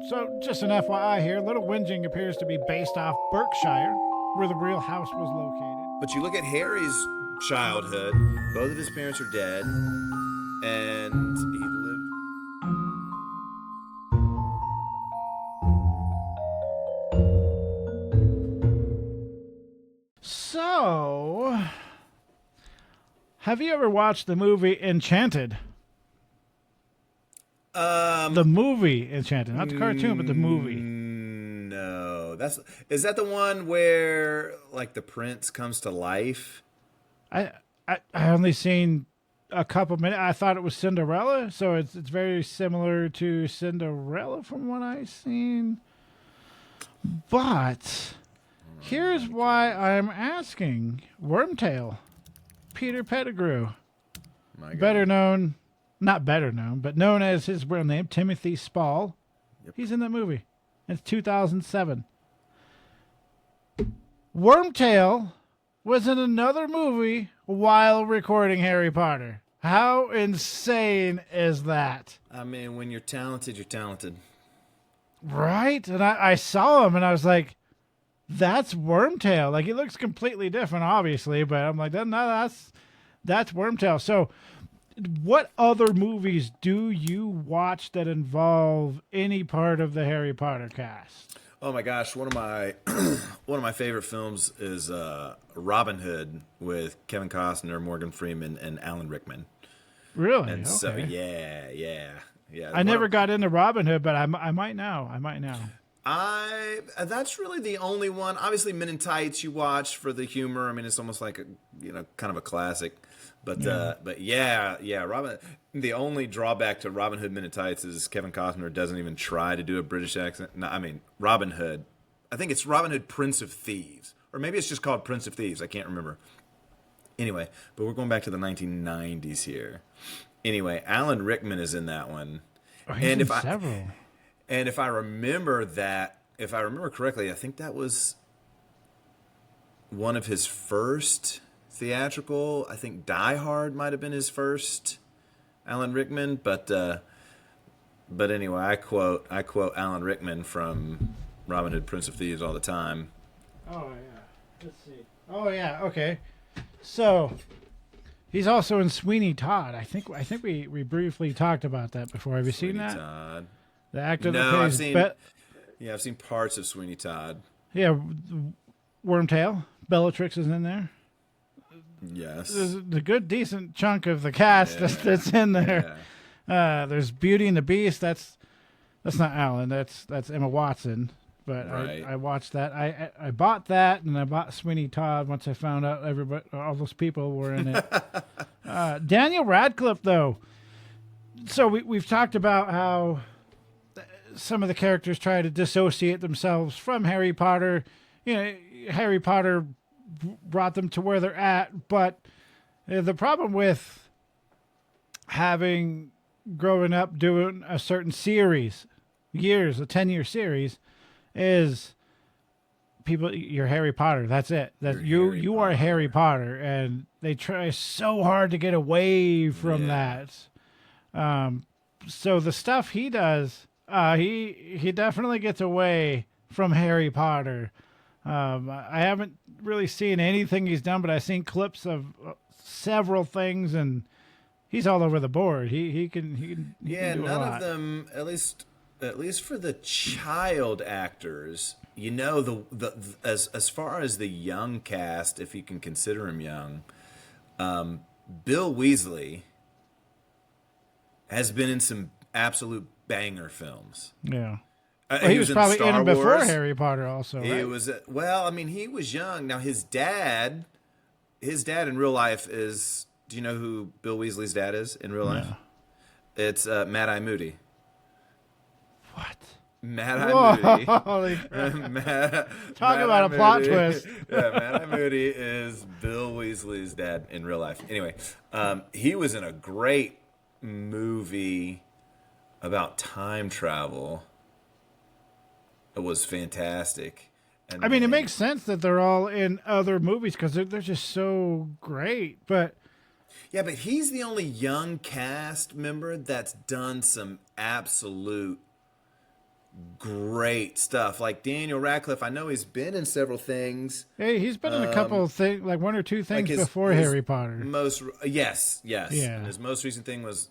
So, just an FYI here, Little Whinging appears to be based off Berkshire, where the real house was located. But you look at Harry's childhood, both of his parents are dead, and he lived. So, have you ever watched the movie Enchanted? The movie Enchanted, not the cartoon, but the movie. No, is that the one where like the prince comes to life? I only seen a couple minutes. I thought it was Cinderella, so it's very similar to Cinderella from what I've seen. But here's why I'm asking: Wormtail, Peter Pettigrew, not better known, but known as his real name, Timothy Spall. Yep. He's in that movie. It's 2007. Wormtail was in another movie while recording Harry Potter. How insane is that? I mean, when you're talented, you're talented. Right? And I saw him and I was like, that's Wormtail. Like, he looks completely different, obviously, but I'm like, no, that's Wormtail. So, what other movies do you watch that involve any part of the Harry Potter cast? Oh my gosh, one of my favorite films is Robin Hood with Kevin Costner, Morgan Freeman, and Alan Rickman. Really? And okay. so yeah. I never got into Robin Hood, but I might now. That's really the only one. Obviously, Men in Tights you watch for the humor. I mean, it's almost like kind of a classic. But Robin. The only drawback to Robin Hood Men in Tights is Kevin Costner doesn't even try to do a British accent. No, I mean Robin Hood. I think it's Robin Hood Prince of Thieves, or maybe it's just called Prince of Thieves. I can't remember. Anyway, but we're going back to the 1990s here. Anyway, Alan Rickman is in that one, Oh, he's in several. And if I remember correctly, I think that was one of his first theatrical. I think Die Hard might have been his first, Alan Rickman. But anyway, I quote Alan Rickman from Robin Hood, Prince of Thieves all the time. Oh yeah, let's see. Oh yeah, okay. So he's also in Sweeney Todd. I think we briefly talked about that before. Have you seen that? Todd. The actor that No, plays I've seen parts of Sweeney Todd. Yeah, Wormtail. Bellatrix is in there. Yes. There's a good, decent chunk of the cast that's in there. Yeah. There's Beauty and the Beast. That's not Alan. That's Emma Watson. But right. I watched that. I bought that, and I bought Sweeney Todd once I found out all those people were in it. Daniel Radcliffe, though. So we've talked about how some of the characters try to dissociate themselves from Harry Potter. Harry Potter brought them to where they're at, but the problem with growing up doing a certain series, a 10-year series, is you're Harry Potter. That's it. You are Harry Potter, and they try so hard to get away from that. So the stuff he does, he definitely gets away from Harry Potter. I haven't really seen anything he's done, but I've seen clips of several things, and he's all over the board. He can do none a lot. of them, at least for the child actors, as far as the young cast, if you can consider him young, Bill Weasley has been in some absolute banger fills. Yeah. He was probably in him before Harry Potter also, right? He was, he was young. Now, his dad in real life is, do you know who Bill Weasley's dad is in real life? It's Mad-Eye Moody. What? Mad-Eye Moody. Holy crap. Talk about a plot twist. Mad-Eye Moody is Bill Weasley's dad in real life. Anyway, he was in a great movie about time travel. It was fantastic. And it makes sense that they're all in other movies because they're just so great. But but he's the only young cast member that's done some absolute great stuff. Like Daniel Radcliffe, I know he's been in several things. Hey, he's been in a couple of things, like one or two things like before Harry Potter. Yes. Yeah. And his most recent thing was.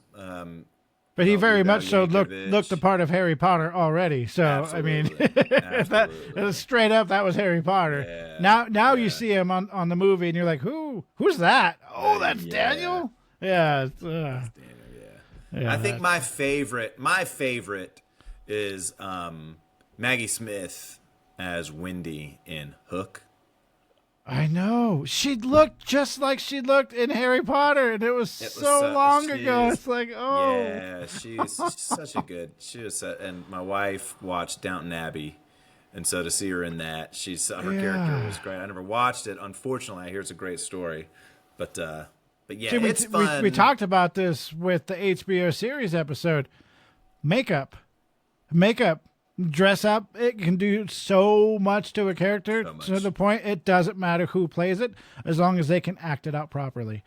But he very much so looked the part of Harry Potter already. So absolutely. I mean, if that straight up, that was Harry Potter. Yeah. Now you see him on the movie, and you're like, who's that? Oh, that's Daniel. Yeah. That's Daniel. Yeah. I think my favorite is Maggie Smith as Wendy in Hook. I know. She looked just like she looked in Harry Potter, and it was so long ago. It's like, oh. Yeah, she's such a good. And my wife watched Downton Abbey, and so to see her in that, her character was great. I never watched it. Unfortunately, I hear it's a great story, but yeah, it's fun. We talked about this with the HBO series episode. Makeup. Dress up, it can do so much to a character to the point it doesn't matter who plays it as long as they can act it out properly.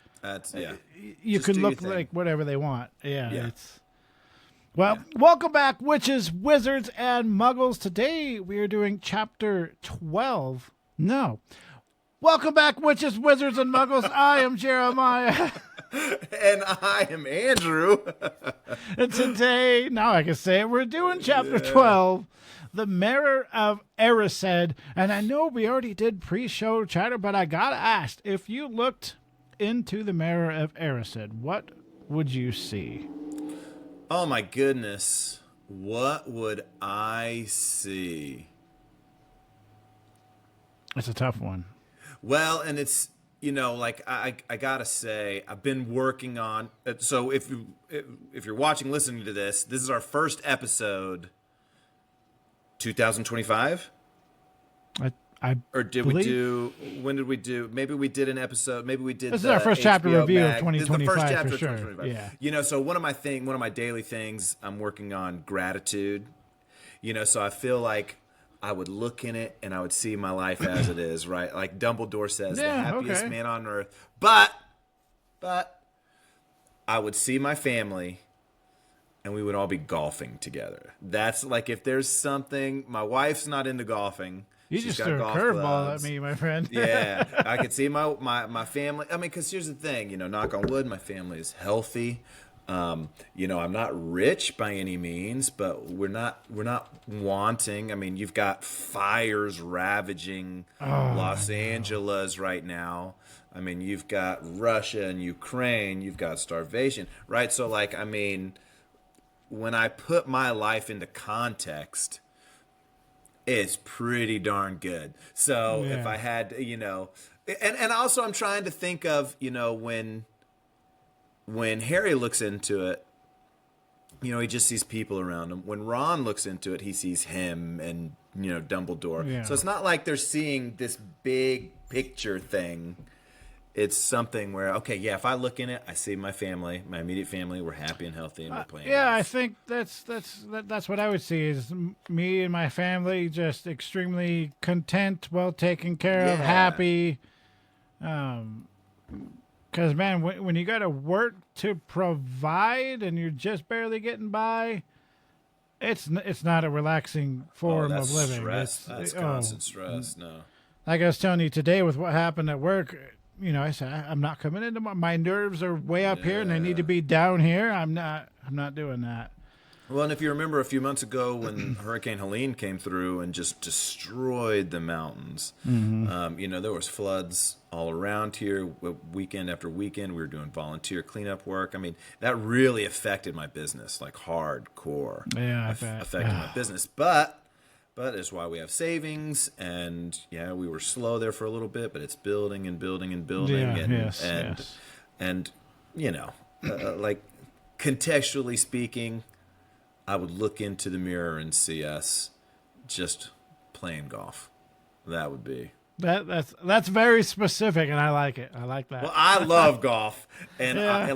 You can look like whatever they want. Welcome back, witches, wizards, and muggles. Today we are doing chapter 12. No. Welcome back, witches, wizards, and muggles. I am Jeremiah. And I am Andrew. And today, now I can say it, we're doing chapter 12, The Mirror of Erised. And I know we already did pre-show chatter, but I gotta ask, if you looked into The Mirror of Erised, what would you see? Oh my goodness. What would I see? It's a tough one. Well, and it's, like I gotta say, I've been working on. So if you're listening to this is our first episode, 2025. Or did we do? When did we do? Maybe we did an episode. Maybe we did. This is our first chapter HBO review of 2025. The first chapter for sure. of 2025. Yeah. So one of my daily things, I'm working on gratitude. So I feel like I would look in it and I would see my life as it is, right? Like Dumbledore says, the happiest man on earth. But I would see my family and we would all be golfing together. That's like, if there's something, my wife's not into golfing. She's just threw a curveball at me, my friend. Yeah, I could see my family. I mean, because here's the thing, knock on wood, my family is healthy. I'm not rich by any means, but we're not wanting. I mean, you've got fires ravaging Los Angeles right now. I mean, you've got Russia and Ukraine. You've got starvation, right? So, when I put my life into context, it's pretty darn good. So if I had, and also I'm trying to think of, when Harry looks into it, he just sees people around him. When Ron looks into it, he sees him and, Dumbledore. Yeah. So it's not like they're seeing this big picture thing. It's something where, if I look in it, I see my family, my immediate family, we're happy and healthy and we're playing. Yeah, I think that's what I would see is me and my family just extremely content, well taken care of, happy. Because, man, when you got to work to provide and you're just barely getting by, it's not a relaxing form of living. Stress. That's constant stress. No. Like I was telling you today with what happened at work, I said, I'm not coming into my nerves are way up here and they need to be down here. I'm not doing that. Well, and if you remember a few months ago when Hurricane Helene came through and just destroyed the mountains, there was floods all around here weekend after weekend. We were doing volunteer cleanup work. I mean, that really affected my business, like hardcore. Yeah, I bet. Affected my business. But it's why we have savings, and we were slow there for a little bit, but it's building and building and building. Yeah, and like contextually speaking, I would look into the mirror and see us just playing golf. That would be that's very specific, and I like it. I like that. Well, I love golf, and I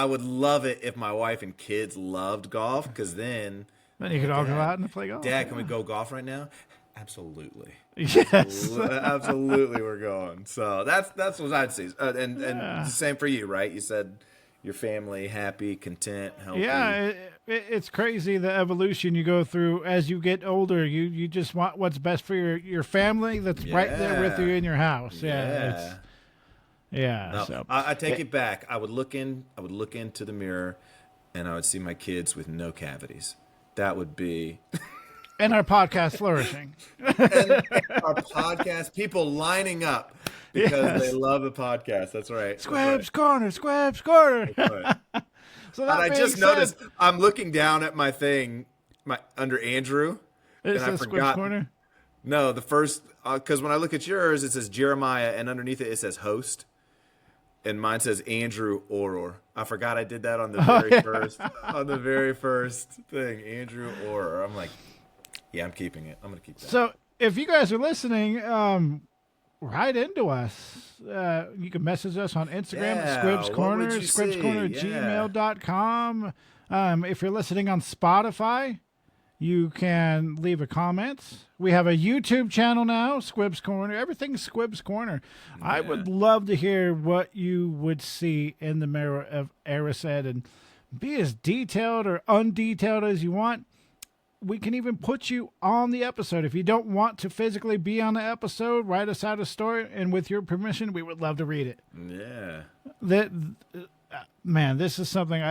would love it if my wife and kids loved golf, because then you could all go out and play golf. Dad, can we go golf right now? Absolutely. Yes. Absolutely, we're going. So that's what I'd see. And same for you, right? You said, your family happy, content, healthy. Yeah, it's crazy the evolution you go through as you get older. You just want what's best for your family that's right there with you in your house. Yeah. No, So I take it back. I would look into the mirror, and I would see my kids with no cavities. That would be. And our podcast flourishing. and our podcast, people lining up because they love the podcast. That's right. Squibs Corner. That's right. So that I just noticed I'm looking down at my thing, under Andrew, and I forgot. Corner? No, the first because when I look at yours, it says Jeremiah, and underneath it says host, and mine says Andrew Oror. I forgot I did that on the very first thing, Andrew Oror. I'm like, yeah, I'm keeping it. I'm gonna keep that. So if you guys are listening, write into us. You can message us on Instagram at Squibs Corner, squibscorner@gmail.com. If you're listening on Spotify, you can leave a comment. We have a YouTube channel now, Squibs Corner. Everything's Squibs Corner. Yeah. I would love to hear what you would see in the Mirror of Erised, and be as detailed or undetailed as you want. We can even put you on the episode. If you don't want to physically be on the episode, write us out a story, and with your permission, we would love to read it. Yeah. Man, this is something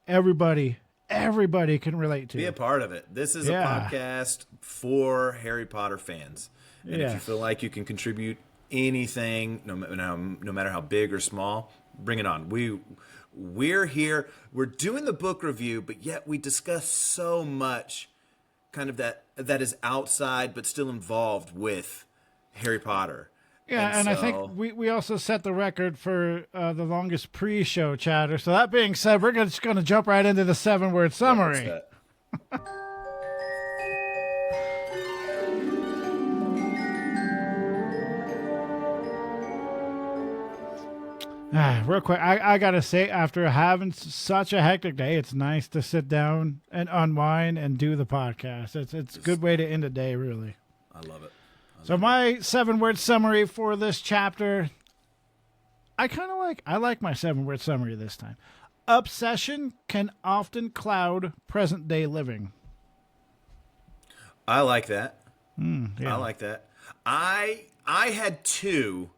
everybody can relate to. Be a part of it. This is a podcast for Harry Potter fans. And if you feel like you can contribute anything, no matter how big or small, bring it on. We're here. We're doing the book review, but yet we discuss so much kind of that is outside but still involved with Harry Potter. Yeah, and I think we also set the record for the longest pre-show chatter. So that being said, we're just going to jump right into the 7-word summary. Real quick, I got to say, after having such a hectic day, it's nice to sit down and unwind and do the podcast. It's a good way to end the day, really. I love it. So my 7-word summary for this chapter, I like my 7-word summary this time. Obsession can often cloud present-day living. I like that. Yeah. I like that. I had 2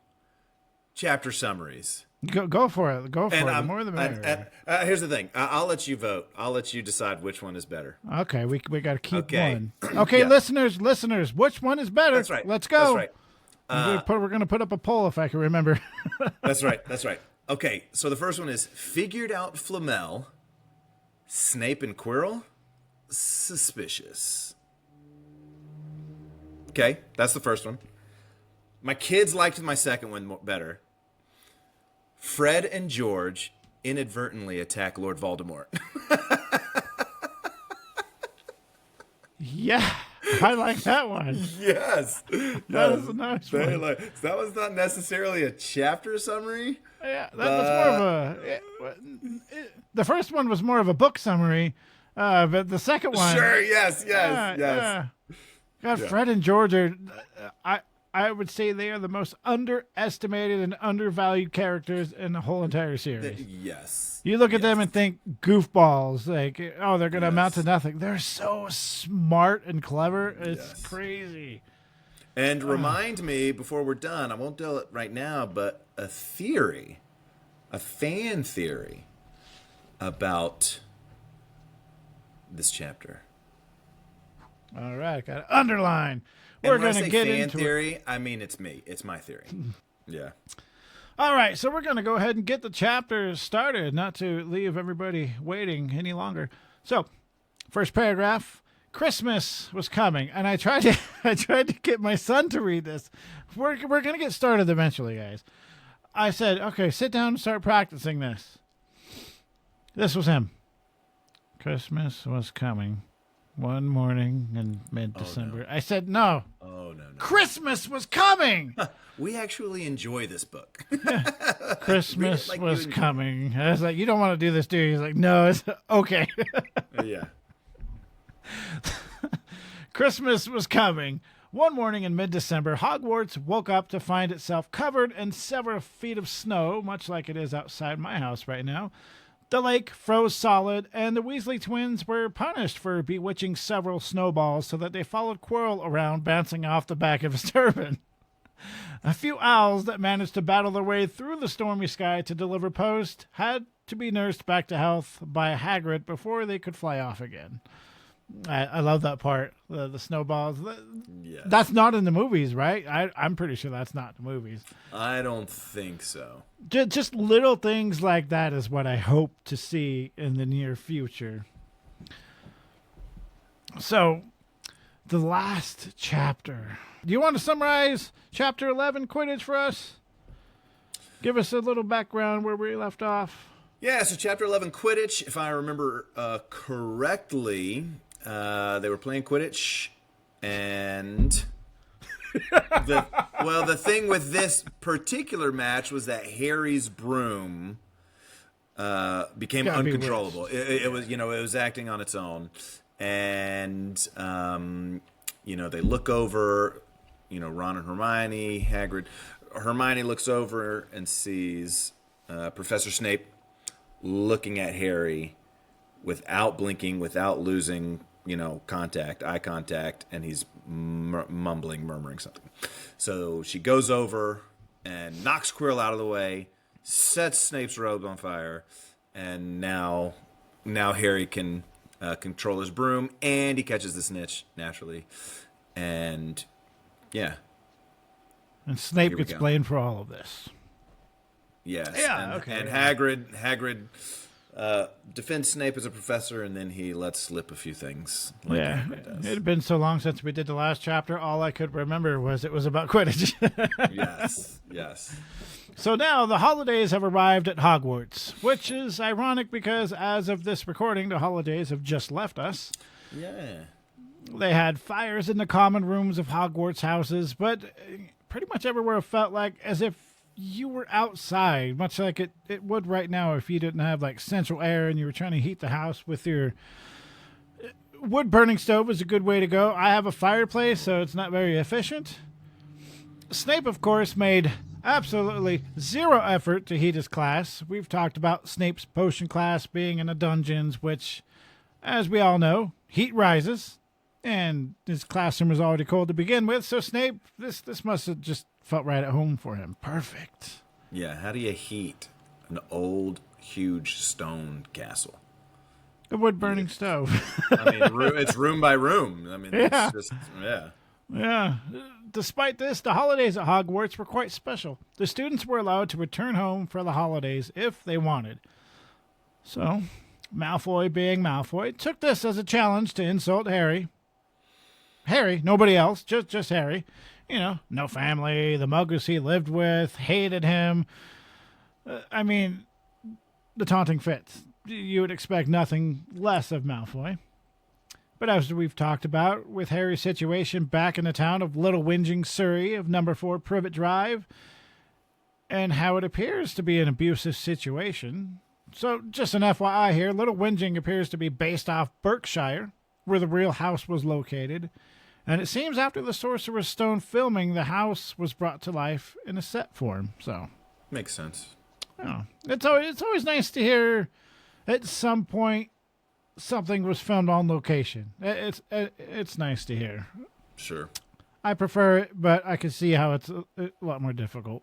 chapter summaries. Go for it. Go for it. The more the better. Here's the thing. I'll let you vote. I'll let you decide which one is better. Okay, we got to keep one. Okay, listeners, which one is better? That's right. Let's go. That's right. We're going to put up a poll if I can remember. That's right. Okay, so the first one is figured out Flamel, Snape and Quirrell, suspicious. Okay, that's the first one. My kids liked my second one better. Fred and George inadvertently attack Lord Voldemort. Yeah, I like that one. Yes. That was a nice one. That was not necessarily a chapter summary. Yeah, that was more of the first one was more of a book summary, but the second one. Sure, yes. God, Fred and George are, I would say they are the most underestimated and undervalued characters in the whole entire series. Yes. You look at them and think goofballs, like, they're going to amount to nothing. They're so smart and clever. It's crazy. And remind me, before we're done, I won't do it right now, but a fan theory about this chapter. All right, got to underline. We're going to get into theory. I mean, it's me. It's my theory. Yeah. All right, so we're going to go ahead and get the chapter started, not to leave everybody waiting any longer. So, first paragraph: Christmas was coming, and I tried to get my son to read this. We're going to get started eventually, guys. I said, okay, sit down and start practicing this. This was him. Christmas was coming. One morning in mid-December. Oh, no. I said, no. Oh, no. Christmas was coming. We actually enjoy this book. Christmas was coming. I was like, you don't want to do this, do you? He's like, no, it's okay. Yeah. Christmas was coming. One morning in mid-December, Hogwarts woke up to find itself covered in several feet of snow, much like it is outside my house right now. The lake froze solid, and the Weasley twins were punished for bewitching several snowballs so that they followed Quirrell around, bouncing off the back of his turban. A few owls that managed to battle their way through the stormy sky to deliver post had to be nursed back to health by Hagrid before they could fly off again. I love that part, the snowballs. Yes. That's not in the movies, right? I'm pretty sure that's not in the movies. I don't think so. Just little things like that is what I hope to see in the near future. So, the last chapter. Do you want to summarize Chapter 11 Quidditch for us? Give us a little background where we left off. Yeah, so Chapter 11 Quidditch, if I remember correctly, they were playing Quidditch, and the thing with this particular match was that Harry's broom became uncontrollable. It was acting on its own, and they look over, Ron and Hermione, Hagrid. Hermione looks over and sees Professor Snape looking at Harry without blinking, without losing, eye contact, and he's murmuring something. So she goes over and knocks Quirrell out of the way, sets Snape's robe on fire, and now Harry can control his broom, and he catches the snitch naturally. And yeah. And Snape gets blamed for all of this. Yes. Yeah, and Hagrid defends Snape as a professor, and then he lets slip a few things. Like Hagrid does. It had been so long since we did the last chapter. All I could remember was it was about Quidditch. Yes. So now the holidays have arrived at Hogwarts, which is ironic because as of this recording, the holidays have just left us. Yeah. They had fires in the common rooms of Hogwarts houses, but pretty much everywhere felt like as if you were outside, much like it would right now if you didn't have like central air and you were trying to heat the house with your wood burning stove is a good way to go. I have a fireplace, so it's not very efficient. Snape, of course, made absolutely zero effort to heat his class. We've talked about Snape's potion class being in the dungeons, which, as we all know, heat rises, and his classroom was already cold to begin with, so Snape, this must have just felt right at home for him. Perfect. Yeah, how do you heat an old, huge stone castle? A wood-burning stove. I mean, it's room by room. I mean, it's just, Yeah. Despite this, the holidays at Hogwarts were quite special. The students were allowed to return home for the holidays if they wanted. So, Malfoy, being Malfoy, took this as a challenge to insult Harry. Harry, nobody else, just Harry. No family, the muggers he lived with, hated him. The taunting fits. You would expect nothing less of Malfoy. But as we've talked about, with Harry's situation back in the town of Little Whinging, Surrey, of number 4 Privet Drive, and how it appears to be an abusive situation. So, just an FYI here, Little Whinging appears to be based off Berkshire, where the real house was located. And it seems after the Sorcerer's Stone filming, the house was brought to life in a set form. So makes sense. It's always nice to hear at some point something was filmed on location. It's nice to hear. Sure. I prefer it, but I can see how it's a lot more difficult.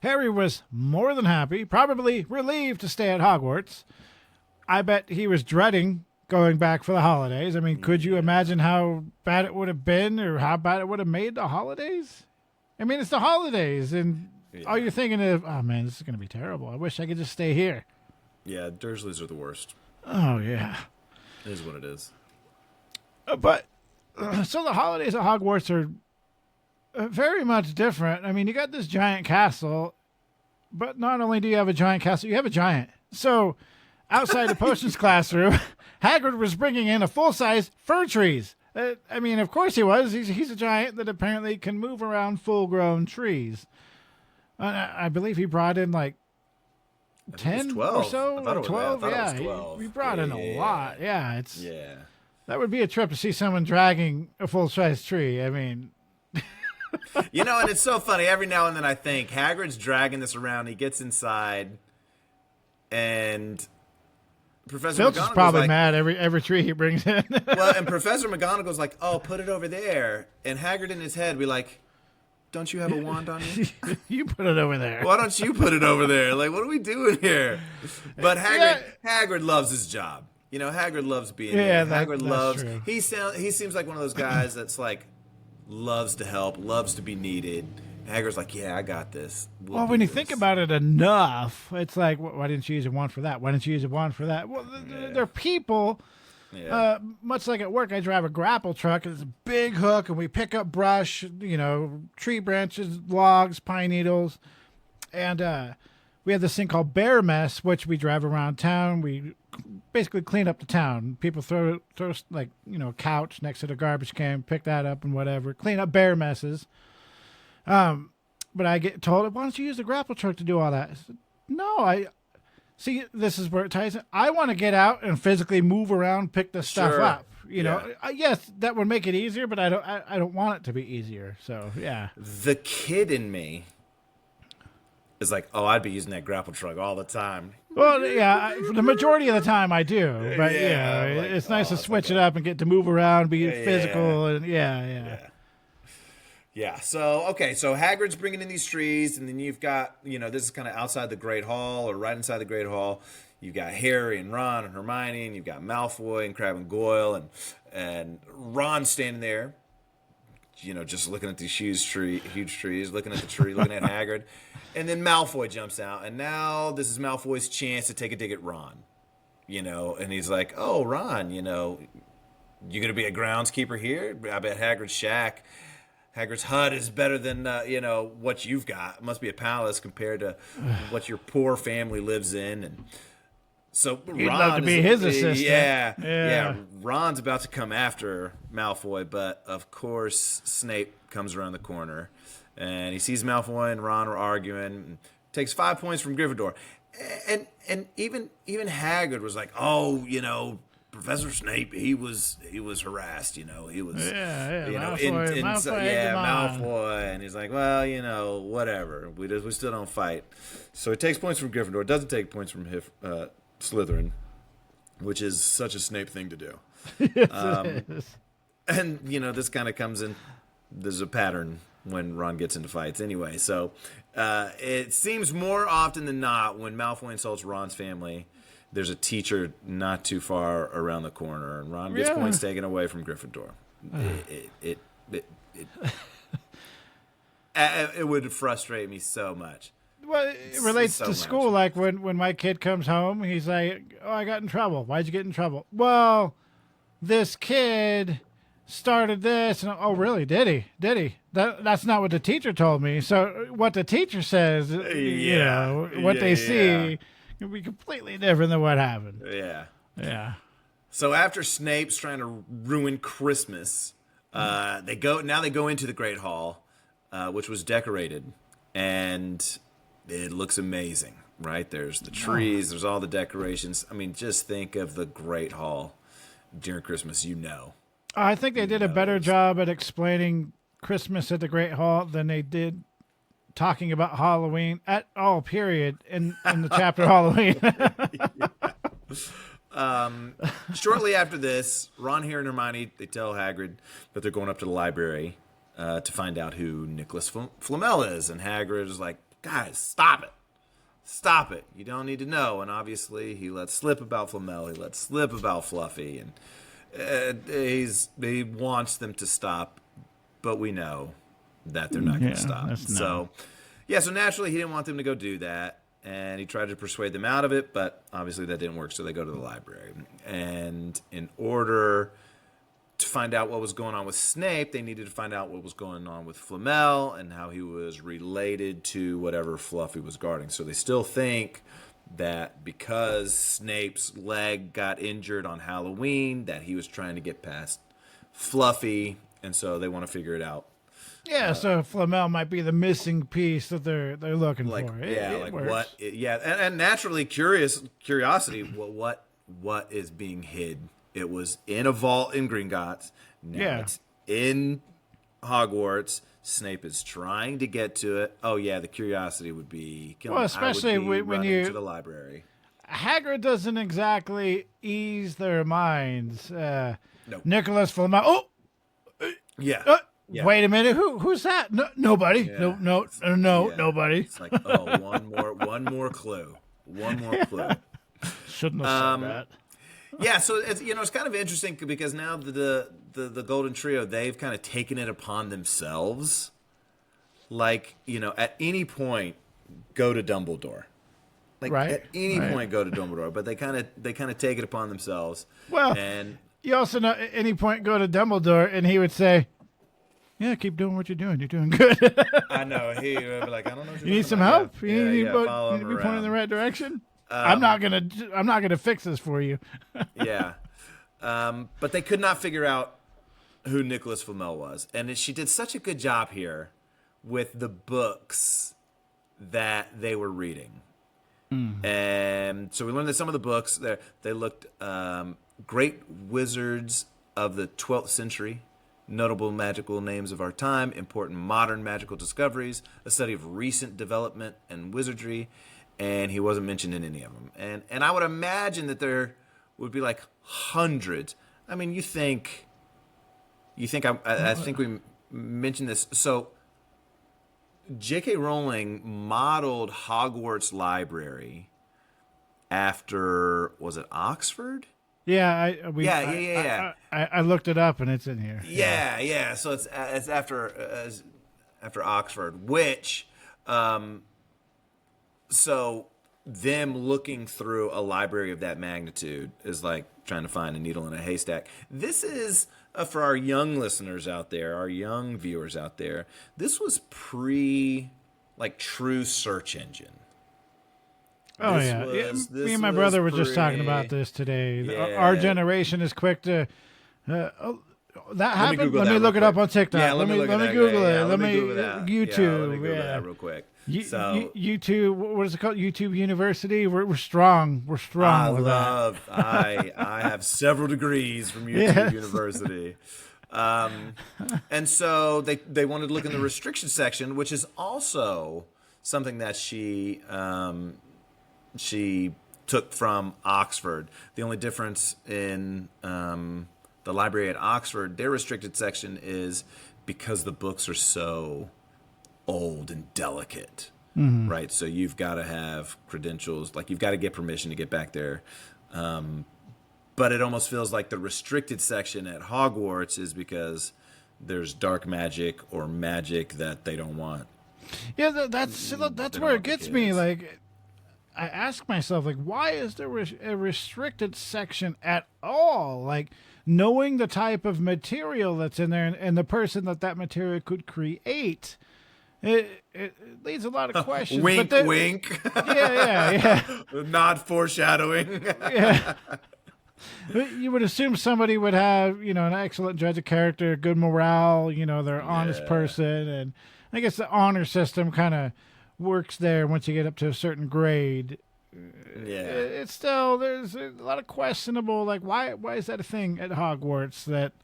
Harry was more than happy, probably relieved to stay at Hogwarts. I bet he was dreading going back for the holidays. I mean, could you imagine how bad it would have been or how bad it would have made the holidays? I mean, it's the holidays, and all you're thinking of, oh man, this is going to be terrible. I wish I could just stay here. Yeah, Dursleys are the worst. Oh, yeah. It is what it is. So the holidays at Hogwarts are very much different. I mean, you got this giant castle, but not only do you have a giant castle, you have a giant. So outside the potions classroom, Hagrid was bringing in a full-size fir trees. Of course he was. He's a giant that apparently can move around full-grown trees. I believe he brought in like 10 or so, or 12. Yeah, 12. He brought in a lot. Yeah, Yeah. That would be a trip to see someone dragging a full-size tree. I mean, and it's so funny. Every now and then I think Hagrid's dragging this around. He gets inside, and Professor Filch is McGonagall's probably like, mad every tree he brings in. well, and Professor McGonagall's like, oh, put it over there. And Hagrid in his head be like, don't you have a wand on you? You put it over there. Why don't you put it over there? Like, what are we doing here? But Hagrid loves his job. You know, Hagrid loves being there. Hagrid loves. True. He seems like one of those guys that's like loves to help, loves to be needed. Hagrid's like, yeah, I got this. Well, when you think about it enough, it's like, why didn't you use a wand for that? Why didn't you use a wand for that? Well, they're people. Yeah. Much like at work, I drive a grapple truck. It's a big hook, and we pick up brush, tree branches, logs, pine needles. And we have this thing called bear mess, which we drive around town. We basically clean up the town. People throw like, a couch next to the garbage can, pick that up and whatever. Clean up bear messes. But I get told, why don't you use the grapple truck to do all that? I said, no, see, this is where it ties in. I want to get out and physically move around, pick the stuff up. Yes, that would make it easier, but I don't want it to be easier. So yeah, the kid in me is like, oh, I'd be using that grapple truck all the time. Well, yeah, for the majority of the time I do, but it's nice to switch it up and get to move around, be physical, and Yeah, so Hagrid's bringing in these trees, and then you've got, this is kind of outside the Great Hall, or right inside the Great Hall. You've got Harry and Ron and Hermione, and you've got Malfoy and Crabbe and Goyle, and Ron standing there, just looking at these huge trees, looking at the tree, looking at Hagrid. And then Malfoy jumps out, and now this is Malfoy's chance to take a dig at Ron, and he's like, oh, Ron, you going to be a groundskeeper here? I bet Hagrid's hut is better than, what you've got. It must be a palace compared to what your poor family lives in. And so He'd love to be his assistant. Yeah. Ron's about to come after Malfoy, but of course Snape comes around the corner, and he sees Malfoy and Ron are arguing. And takes 5 points from Gryffindor, and even Hagrid was like, oh, Professor Snape, he was harassed, he was Malfoy, and he's like, well, whatever, we still don't fight. So he takes points from Gryffindor, doesn't take points from Slytherin, which is such a Snape thing to do. And this kind of comes in. There's a pattern when Ron gets into fights, anyway. So it seems more often than not when Malfoy insults Ron's family, there's a teacher not too far around the corner, and Ron gets points taken away from Gryffindor. It would frustrate me so much. Well, it relates to school. Like when my kid comes home, he's like, oh, I got in trouble. Why'd you get in trouble? Well, this kid started this. And, oh, really? Did he? That's not what the teacher told me. So what the teacher says, what they see... It'd be completely different than what happened. Yeah. So after Snape's trying to ruin Christmas, they go into the Great Hall, which was decorated, and it looks amazing, right? There's the trees, there's all the decorations. I mean, just think of the Great Hall during Christmas, I think they did a better job at explaining Christmas at the Great Hall than they did talking about Halloween at all, period, in the chapter Halloween. Shortly after this, Ron, Harry, and Hermione, they tell Hagrid that they're going up to the library to find out who Nicolas Flamel is. And Hagrid is like, guys, stop it. You don't need to know. And obviously, he lets slip about Flamel. He lets slip about Fluffy. And he wants them to stop, but we know that they're not going to stop. So naturally he didn't want them to go do that, and he tried to persuade them out of it, but obviously that didn't work, so they go to the library. And in order to find out what was going on with Snape, they needed to find out what was going on with Flamel and how he was related to whatever Fluffy was guarding. So they still think that because Snape's leg got injured on Halloween, that he was trying to get past Fluffy, and so they want to figure it out. Yeah, so Flamel might be the missing piece that they're looking for. What? And naturally, curiosity. What is being hid? It was in a vault in Gringotts. Now it's in Hogwarts. Snape is trying to get to it. Oh yeah, the curiosity would be. Especially when you to the library. Hagrid doesn't exactly ease their minds. No. Nicolas Flamel. Oh, Yeah. Yeah. Wait a minute. Who's that? No, nobody. Yeah. Nobody. It's like, oh, one more clue. One more clue. Shouldn't have said that. Yeah, so it's kind of interesting because now the Golden Trio, they've kind of taken it upon themselves. Like, at any point, go to Dumbledore. Like at any point, go to Dumbledore. But they kind of take it upon themselves. Well, and you also know at any point go to Dumbledore, and he would say, "Yeah, keep doing what you're doing. You're doing good." I know he would be like, "I don't know. What you need some help? You need to be pointing in the right direction." I'm not gonna fix this for you. Yeah, but they could not figure out who Nicolas Flamel was, and she did such a good job here with the books that they were reading. And so we learned that some of the books they looked great wizards of the 12th century, notable magical names of our time, important modern magical discoveries, a study of recent development and wizardry. And he wasn't mentioned in any of them. And I would imagine that there would be like hundreds. I mean, I think we mentioned this. So J.K. Rowling modeled Hogwarts Library after, was it Oxford? Yeah, I looked it up and it's in here. Yeah. So it's after Oxford, which. So them looking through a library of that magnitude is like trying to find a needle in a haystack. This is, for our young listeners out there, our young viewers out there, this was true search engine. Oh, me and my brother were just talking about this today. Yeah. Our generation is quick to... that happened? Let me look it up on TikTok. Yeah, let me Google it. Let me YouTube. Let me Google that real quick. YouTube, what is it called? YouTube University. We're strong. We're strong. I have several degrees from YouTube University, and so they wanted to look in the restriction section, which is also something that she took from Oxford. The only difference in the library at Oxford, their restricted section is because the books are so old and delicate, right? So you've got to have credentials, like you've got to get permission to get back there. But it almost feels like the restricted section at Hogwarts is because there's dark magic or magic that they don't want. Yeah, that's where it gets me. Like, I ask myself, like, why is there a restricted section at all? Like, knowing the type of material that's in there and the person that material could create. It leads a lot of questions. Wink, wink. Yeah. Not foreshadowing. Yeah. You would assume somebody would have, an excellent judge of character, good morale, they're an honest person. And I guess the honor system kind of works there once you get up to a certain grade. Yeah. It's still, there's a lot of questionable, like, why is that a thing at Hogwarts that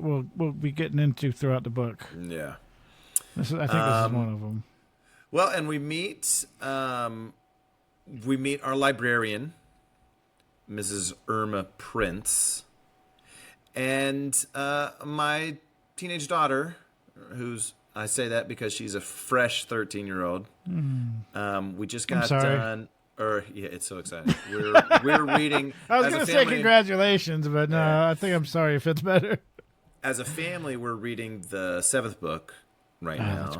we'll be getting into throughout the book? Yeah. I think this is one of them. Well, and we meet our librarian, Mrs. Irma Prince, and my teenage daughter, I say that because she's a fresh 13-year-old. We just got done. It's so exciting. We're reading. I was going to say congratulations, but no, I think I'm sorry if it's better. As a family, we're reading the 7th book right now. That's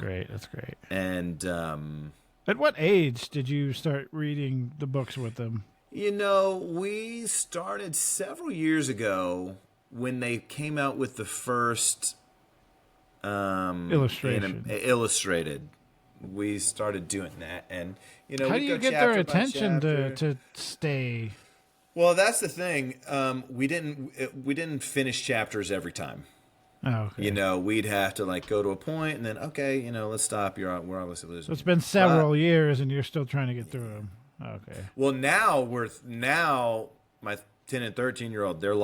great. And at what age did you start reading the books with them? We started several years ago when they came out with the first illustrated. We started doing that, and how do you get their attention to stay? Well, that's the thing. We didn't finish chapters every time. Oh, okay. We'd have to go to a point and then let's stop. We're obviously losing. So it's been several years and you're still trying to get through them. Okay. Well, now my 10 and 13-year-old they're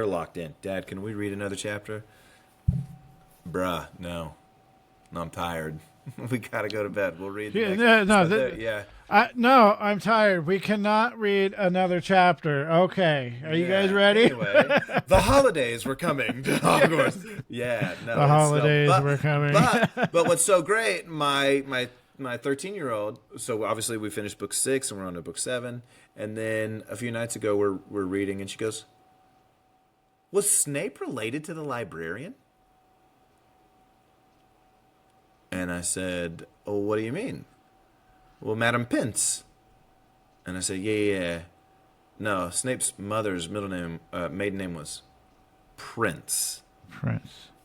locked in. Dad, can we read another chapter? Bruh, no, I'm tired. We gotta go to bed. We'll read. No, I'm tired. We cannot read another chapter. Okay, are you guys ready? Anyway, the holidays were coming to Hogwarts. The holidays were coming. but what's so great? My 13-year-old. So obviously we finished book 6 and we're on to book 7. And then a few nights ago we're reading, and she goes, "Was Snape related to the librarian?" And I said, "Oh, what do you mean?" "Well, Madam Pince." And I said, yeah. No, Snape's mother's maiden name was Prince.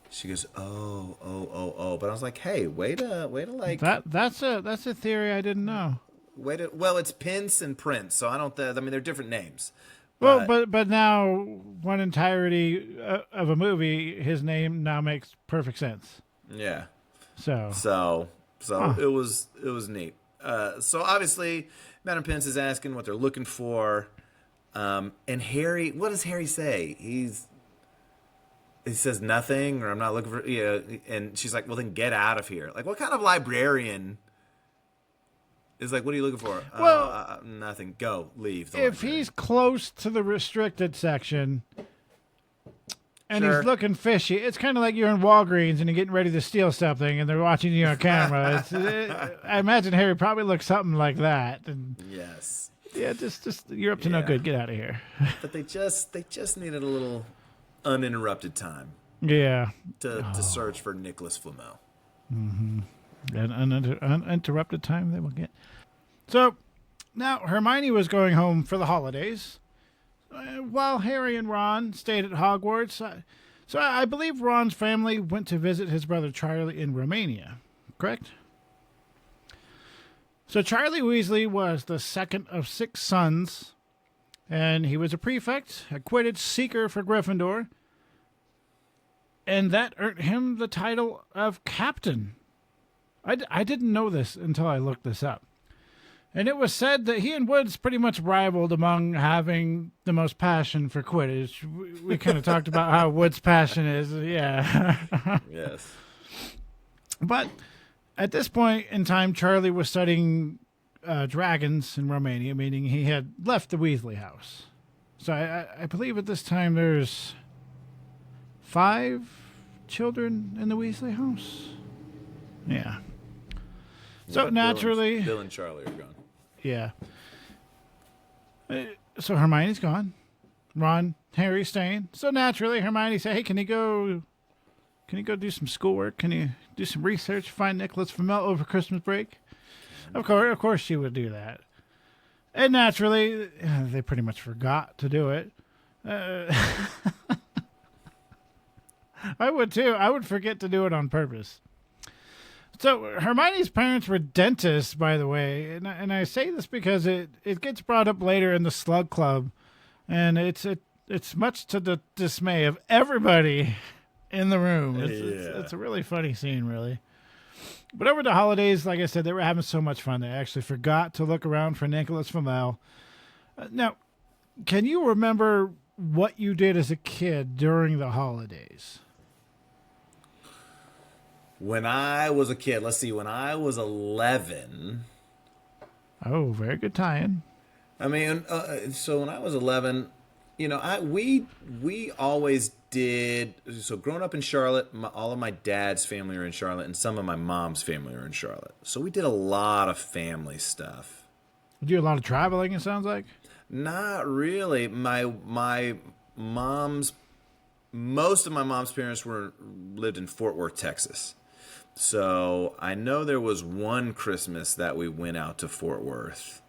She goes, oh. But I was like, hey, way to like that's a theory I didn't know. Well, it's Pince and Prince, so I don't. I mean, they're different names. Well, but now one entirety of a movie, his name now makes perfect sense. Yeah. So it was neat. So obviously, Madam Pince is asking what they're looking for, and Harry. What does Harry say? He says nothing, or I'm not looking for. Yeah, and she's like, "Well, then get out of here." Like, what kind of librarian is like, "What are you looking for?" Well, nothing. Go, leave. If he's close to the restricted section. And he's looking fishy. It's kind of like you're in Walgreens and you're getting ready to steal something, and they're watching you on camera. I imagine Harry probably looks something like that. And yes. Yeah, just you're up to no good. Get out of here. But they just needed a little uninterrupted time. Yeah. To search for Nicolas Flamel. Mm-hmm. And uninterrupted time they will get. So now Hermione was going home for the holidays, while Harry and Ron stayed at Hogwarts. So I believe Ron's family went to visit his brother Charlie in Romania, correct? So Charlie Weasley was the second of 6 sons, and he was a prefect, a Quidditch seeker for Gryffindor, and that earned him the title of captain. I didn't know this until I looked this up. And it was said that he and Woods pretty much rivaled among having the most passion for Quidditch. We kind of talked about how Woods' passion is. Yeah. Yes. But at this point in time, Charlie was studying dragons in Romania, meaning he had left the Weasley house. So I believe at this time there's 5 children in the Weasley house. Yeah. So naturally... Bill and Charlie are gone. Yeah. So Hermione's gone. Ron, Harry's staying. So naturally, Hermione said, "Hey, can you go do some schoolwork? Can you do some research? Find Nicolas Flamel over Christmas break?" Of course, she would do that. And naturally, they pretty much forgot to do it. I would too. I would forget to do it on purpose. So Hermione's parents were dentists, by the way, and I say this because it gets brought up later in the Slug Club, and it's much to the dismay of everybody in the room. It's a really funny scene, really. But over the holidays, like I said, they were having so much fun they actually forgot to look around for Nicolas Flamel. Now, can you remember what you did as a kid during the holidays? When I was a kid, let's see, when I was 11. Oh, very good tie-in. I mean, so when I was 11, we always did. So growing up in Charlotte, all of my dad's family are in Charlotte, and some of my mom's family are in Charlotte. So we did a lot of family stuff. You do a lot of traveling, it sounds like? Not really. Most of my mom's parents lived in Fort Worth, Texas. So I know there was one Christmas that we went out to Fort Worth.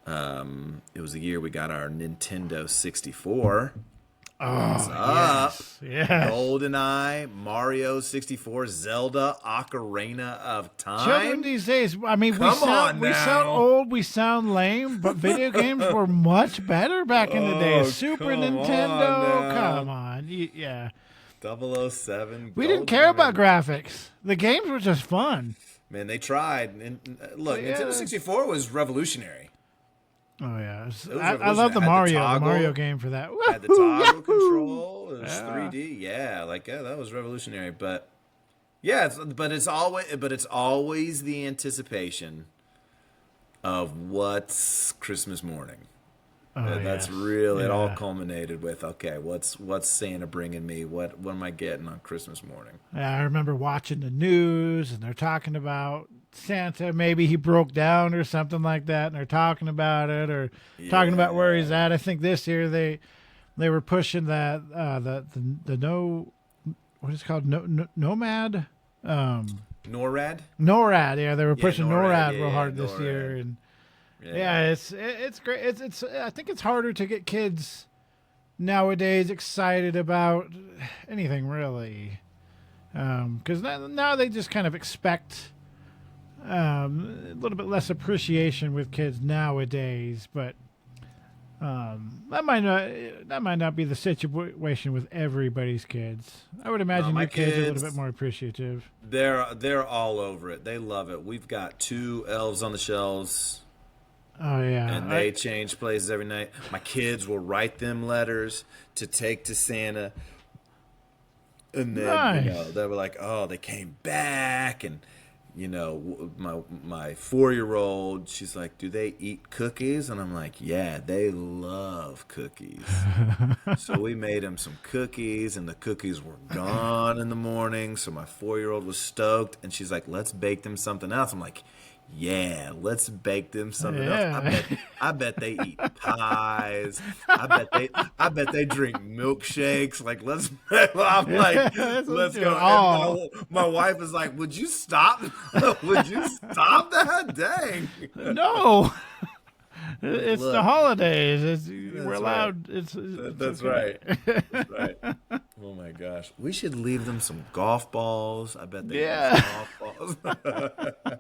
It was the year we got our Nintendo 64. Oh, yes. GoldenEye, Mario 64, Zelda, Ocarina of Time. Children these days, I mean, we sound old, we sound lame, but video games were much better back in the day. Super Nintendo, come on. Yeah. 007. We didn't care about graphics. The games were just fun. Man, they tried. And look, Nintendo 64 was revolutionary. Oh, yeah. I love the Mario game for that. Had the toggle control. It was 3D. Yeah, that was revolutionary. But Yeah, it's always the anticipation of what's Christmas morning. Oh, That's yes. really it. All Yeah. culminated with, okay, what's Santa bringing me? What am I getting on Christmas morning? I remember watching the news and they're talking about Santa. Maybe he broke down or something like that, and they're talking about it or talking about where he's Yeah, at. I think this year they were pushing that the no what is it called nomad NORAD. NORAD. Yeah, they were Yeah, pushing NORAD. NORAD Yeah, real yeah, hard this year, NORAD. and Yeah. yeah, it's great. It's I think it's harder to get kids nowadays excited about anything really, because now they just kind of expect a little bit less appreciation with kids nowadays. But that might not be the situation with everybody's kids. I would No, imagine my your kids are a little bit kids, more appreciative. they're all over it. They love it. We've got two elves on the shelves, Oh yeah, and they change places every night. My kids will write them letters to take to Santa, and then nice. they were like, oh, they came back, and my 4-year-old, she's like, do they eat cookies? And I'm like, yeah, they love cookies. So we made them some cookies, and the cookies were gone in the morning. So my 4-year-old was stoked, and she's like, let's bake them something else. I'm like, yeah, let's bake them something else. Yeah. I bet they eat pies. I bet they drink milkshakes. Like, let's. I'm like, That's what let's you go. all. And my wife is like, would you stop? Would you stop that? Dang. No, it's the Look, holidays. We're that's right. allowed. It's That's okay. right. That's right. Oh my gosh, we should leave them some golf balls. I bet they love Yeah. golf balls.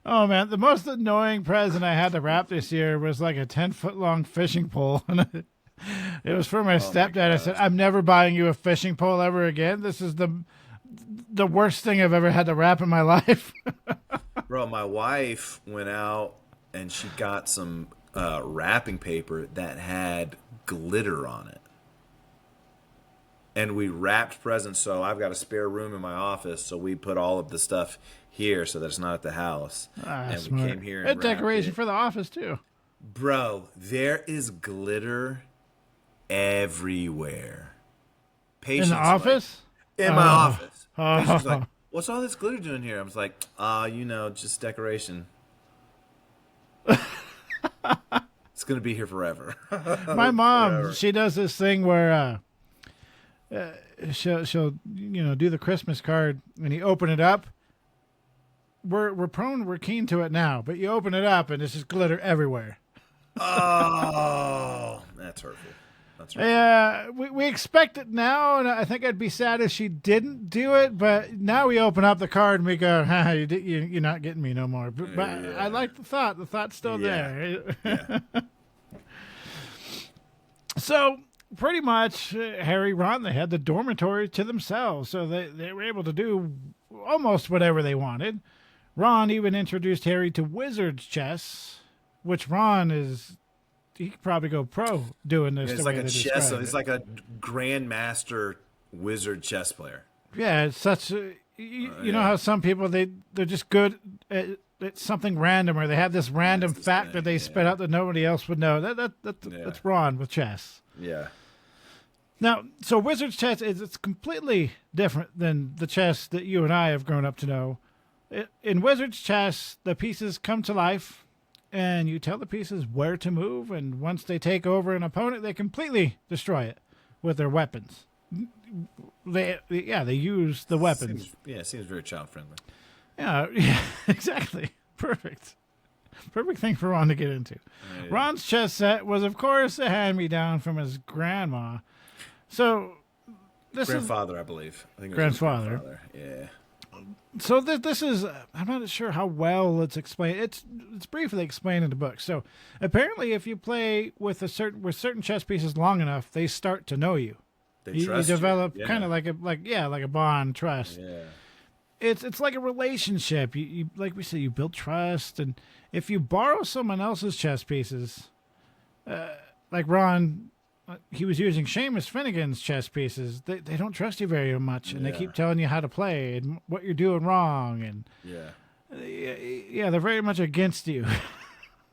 Oh man, the most annoying present I had to wrap this year was like a 10-foot long fishing pole. And it was for my Oh my stepdad. I said, gosh. "I'm never buying you a fishing pole ever again. This is the worst thing I've ever had to wrap in my life." Bro, my wife went out and she got some wrapping paper that had glitter on it. And we wrapped presents, so I've got a spare room in my office, so we put all of the stuff here so that it's not at the house. And we Smart. came here A and wrapped decoration it. for the office too. Bro, there is glitter everywhere. In the Patience, office? in my office. Patient's like, Oh. what's all this glitter doing here? I was like, just decoration. It's gonna be here forever. My mom, Forever. she does this thing where she'll do the Christmas card and you open it up. We're keen to it now, but you open it up and it's just glitter everywhere. Oh, that's hurtful. That's hurtful. Yeah, we expect it now, and I think I'd be sad if she didn't do it. But now we open up the card and we go, you're not getting me no more. But Yeah. I like the thought. The thought's still Yeah. there. Yeah. So pretty much, Harry, Ron, they had the dormitory to themselves, so they were able to do almost whatever they wanted. Ron even introduced Harry to wizard's chess, which Ron he could probably go pro doing this. It's the like way a they chess. describe It's it. like a grandmaster wizard chess player. Yeah, it's such. You know Yeah. how some people they're just good at something random, or they have this random this fact thing, that they spit out that nobody else would know. That's Ron with chess. Yeah. Now, so wizard's chess it's completely different than the chess that you and I have grown up to know. In wizard's chess, the pieces come to life, and you tell the pieces where to move, and once they take over an opponent, they completely destroy it with their weapons. They use the weapons. Seems very child friendly. Yeah, exactly. Perfect thing for Ron to get into. Yeah. Ron's chess set was, of course, a hand-me-down from his grandma. So this Grandfather, I believe. I think it was his Grandfather. grandfather. Yeah. this is I'm not sure how well it's explained. It's briefly explained in the book. So apparently, if you play with certain chess pieces long enough, they start to know you. They You trust develop you. kind of like a bond, trust. Yeah. It's like a relationship. You like we said, you build trust, and if you borrow someone else's chess pieces, like Ron he was using Seamus Finnegan's chess pieces. They don't trust you very much, and they keep telling you how to play and what you're doing wrong, and they're very much against you,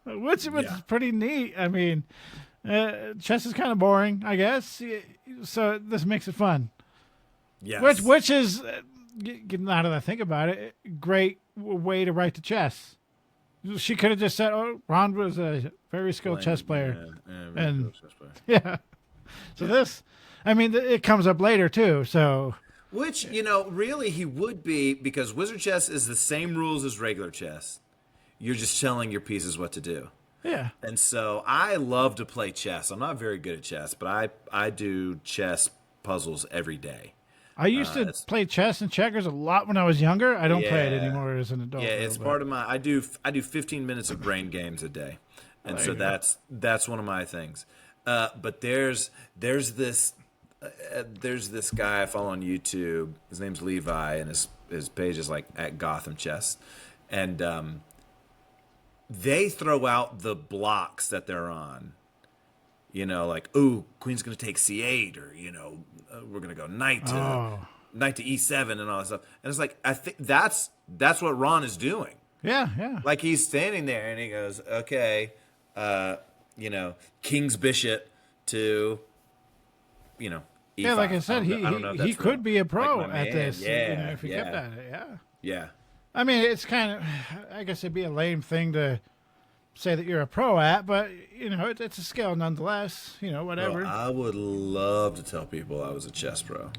which is pretty neat. I mean, chess is kind of boring, I guess, so this makes it fun. Yes. Which is, now that I think about it, great way to write the chess. She could have just said, "Oh, Ron was a very skilled chess player," So this, I mean, it comes up later too. So, which really he would be, because wizard chess is the same rules as regular chess. You're just telling your pieces what to do. Yeah. And so I love to play chess. I'm not very good at chess, but I do chess puzzles every day. I used to play chess and checkers a lot when I was younger. I don't play it anymore as an adult. Yeah, it's part of my. I do 15 minutes of brain games a day, and so that's one of my things. But there's this guy I follow on YouTube. His name's Levi, and his page is like at Gotham Chess, and they throw out the blocks that they're on. Like, ooh, queen's going to take c8, or, we're going to go knight to e7 and all that stuff. And it's like, I think that's what Ron is doing. Yeah, yeah. Like, he's standing there and he goes, okay, king's bishop to, e5. Yeah, like I said, he could be a pro at this. Yeah, if he kept at it, Yeah. I mean, it's kind of, I guess it'd be a lame thing to say that you're a pro at, but it's a skill nonetheless. Whatever. Bro, I would love to tell people I was a chess pro.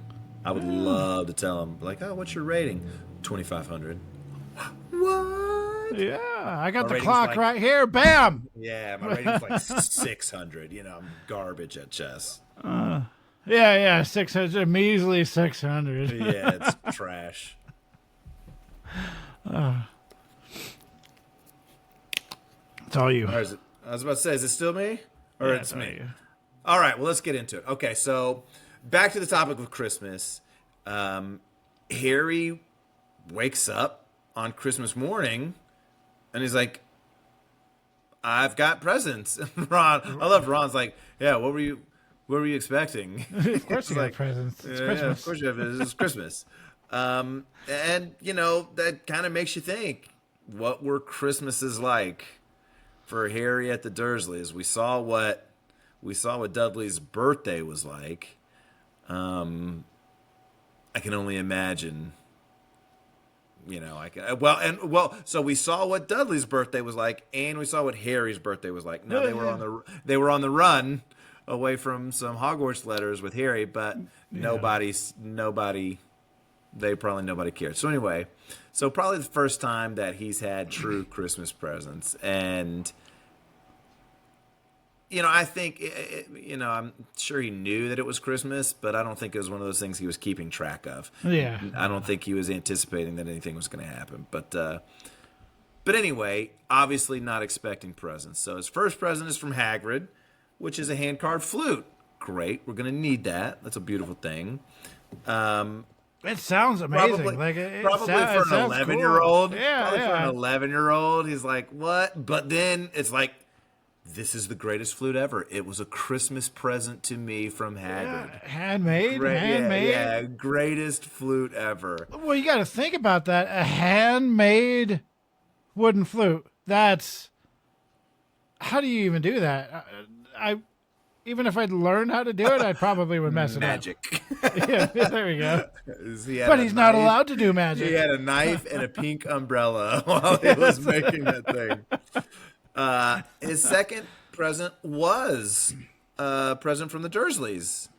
I would love to tell them, like, oh, what's your rating? 2,500. What? Yeah, I got the clock right here. Bam. Yeah, my rating's like 600. I'm garbage at chess. Yeah, 600, measly 600. Yeah, it's trash. It's all you. Or I was about to say, is it still me? Or it's me? You. All right, well, let's get into it. Okay, so back to the topic of Christmas. Harry wakes up on Christmas morning, and he's like, I've got presents. Ron, I love Ron's like, yeah, what were you expecting? Of course you got presents. It's Christmas. Yeah, of course you have it. It's Christmas. And, that kind of makes you think, what were Christmases like for Harry at the Dursleys? We saw what Dudley's birthday was like. I can only imagine. So we saw what Dudley's birthday was like, and we saw what Harry's birthday was like. Now they were on the run away from some Hogwarts letters with Harry, but nobody cared. So anyway, probably the first time that he's had true Christmas presents. And, I think, I'm sure he knew that it was Christmas, but I don't think it was one of those things he was keeping track of. Yeah. I don't think he was anticipating that anything was going to happen. But anyway, obviously not expecting presents. So his first present is from Hagrid, which is a hand-carved flute. Great. We're going to need that. That's a beautiful thing. It sounds amazing. Probably for an 11-year-old. Cool. Yeah, for an 11-year-old. He's like, what? But then it's like, this is the greatest flute ever. It was a Christmas present to me from Hagrid. Yeah, handmade. Yeah, greatest flute ever. Well, you got to think about that. A handmade wooden flute. That's, how do you even do that? Even if I'd learned how to do it, I probably would mess it Magic. up. Yeah, there we go. But he's not allowed to do magic. He had a knife and a pink umbrella while he was making that thing. His second present was a present from the Dursleys.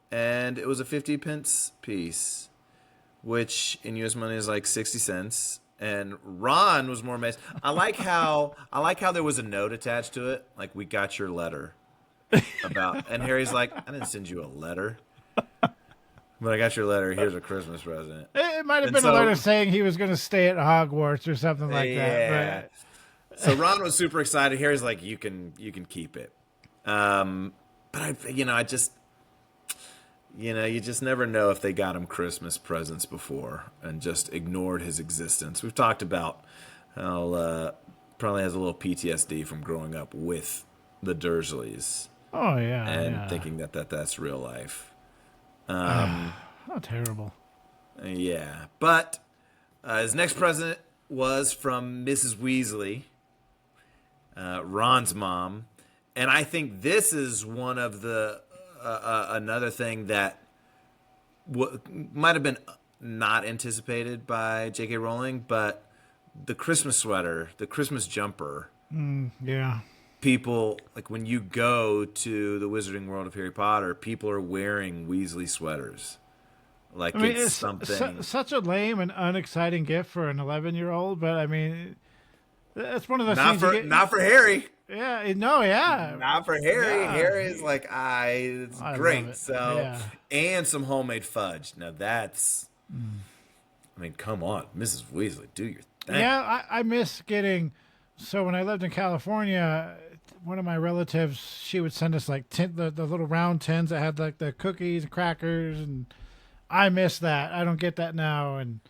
And it was a 50-pence piece, which in U.S. money is like 60 cents. And Ron was more amazed. I like how there was a note attached to it. Like, we got your letter. And Harry's like, I didn't send you a letter, but I got your letter. Here's a Christmas present. It might have been a letter saying he was going to stay at Hogwarts or something like that. But... So Ron was super excited. Harry's like, you can keep it. But I just, you just never know if they got him Christmas presents before and just ignored his existence. We've talked about how probably has a little PTSD from growing up with the Dursleys. Oh yeah, and thinking that's real life. How terrible. Yeah, but his next present was from Mrs. Weasley, Ron's mom, and I think this is one of the another thing that might have been not anticipated by J.K. Rowling, but the Christmas sweater, the Christmas jumper. Yeah. People, like when you go to the Wizarding World of Harry Potter, people are wearing Weasley sweaters. Like, I mean, it's something. Such a lame and unexciting gift for an 11-year-old, but I mean, that's one of those things. Not for Harry. Yeah, no, yeah. Not for Harry. Yeah. Harry is like, it's great. It. So, yeah. And some homemade fudge. Now that's, I mean, come on, Mrs. Weasley, do your thing. Yeah, I miss getting. So when I lived in California, one of my relatives, she would send us like the little round tins that had like the cookies and crackers, and I miss that. I don't get that now. And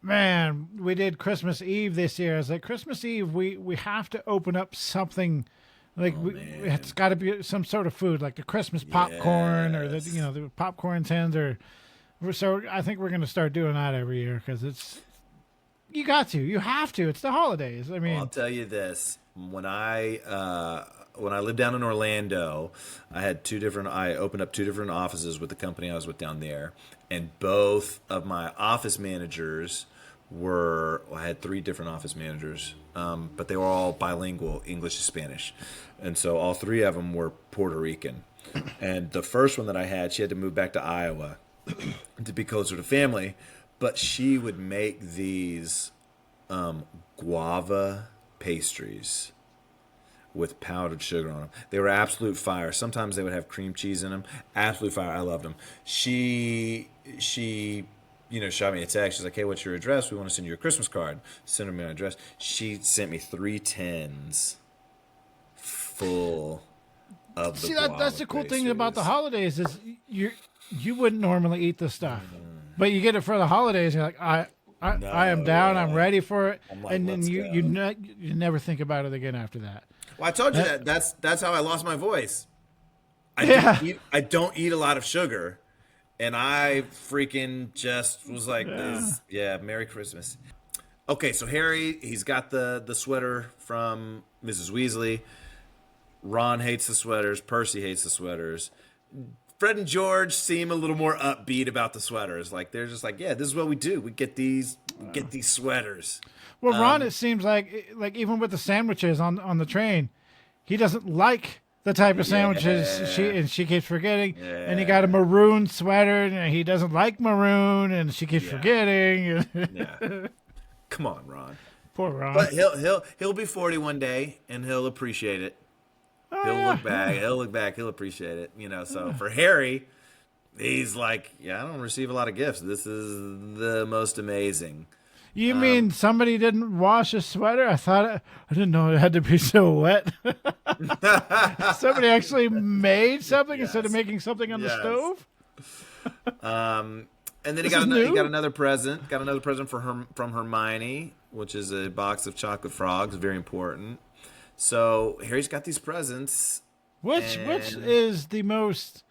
man, we did Christmas Eve this year. I was like, Christmas Eve, we have to open up something. Like it's got to be some sort of food, like the Christmas popcorn or the popcorn tins, or so. I think we're going to start doing that every year because you have to. It's the holidays. I mean, I'll tell you this: when I lived down in Orlando, I opened up 2 different offices with the company I was with down there, and both of my office managers I had 3 different office managers, but they were all bilingual, English to Spanish, and so all 3 of them were Puerto Rican. And the first one that I had, she had to move back to Iowa to be closer to family, but she would make these guava pastries with powdered sugar on them. They were absolute fire. Sometimes they would have cream cheese in them. Absolute fire. I loved them. She shot me a text. She's like, "Hey, what's your address? We want to send you a Christmas card." Send her my address. She sent me 3 tins full of the guava that's the cool pastries. thing about the holidays is you wouldn't normally eat this stuff, but you get it for the holidays. You're like, I am down. I'm ready for it, like, and then you never think about it again after that. Well, I told you that's how I lost my voice. I don't eat a lot of sugar, and I freaking just was like, Merry Christmas. Okay, so Harry, he's got the sweater from Mrs. Weasley. Ron hates the sweaters. Percy hates the sweaters. Fred and George seem a little more upbeat about the sweaters. Like they're just like, yeah, this is what we do. We get these sweaters. Well, Ron, it seems like even with the sandwiches on the train, he doesn't like the type of sandwiches she keeps forgetting. Yeah. And he got a maroon sweater, and he doesn't like maroon, and she keeps forgetting. Yeah. Come on, Ron. Poor Ron. But he'll be 40 one day, and he'll appreciate it. He'll look back. He'll appreciate it. So for Harry, he's like, I don't receive a lot of gifts. This is the most amazing. You mean somebody didn't wash a sweater? I didn't know it had to be so wet. Somebody actually made something instead of making something on the stove. And then he got another present. Got another present from Hermione, which is a box of chocolate frogs. Very important. So Harry's got these presents. Which is the most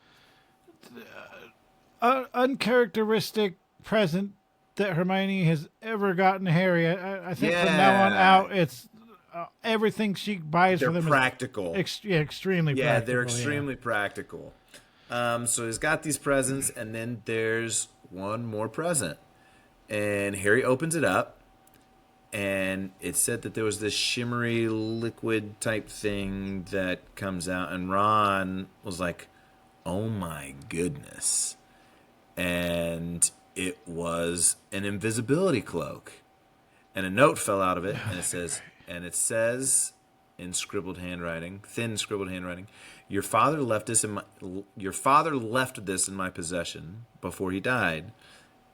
uncharacteristic present that Hermione has ever gotten Harry? I think from now on out, it's everything she buys for them practical. Extremely practical. Yeah, they're extremely practical. So he's got these presents, and then there's one more present. And Harry opens it up. And it said that there was this shimmery liquid type thing that comes out. And Ron was like, oh my goodness. And it was an invisibility cloak. And a note fell out of it. And it says in scribbled handwriting, thin scribbled handwriting, your father left this in my possession before he died.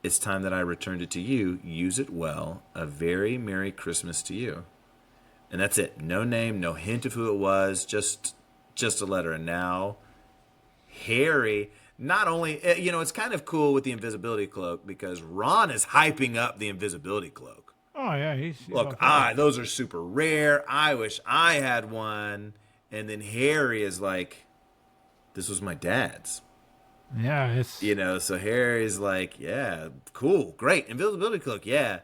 It's time that I returned it to you. Use it well. A very Merry Christmas to you. And that's it. No name, no hint of who it was, just a letter. And now Harry, not only, it's kind of cool with the invisibility cloak because Ron is hyping up the invisibility cloak. Oh, yeah. Look, those are super rare. I wish I had one. And then Harry is like, this was my dad's. Yeah, it's So Harry's like, yeah, cool, great, invisibility cloak, yeah.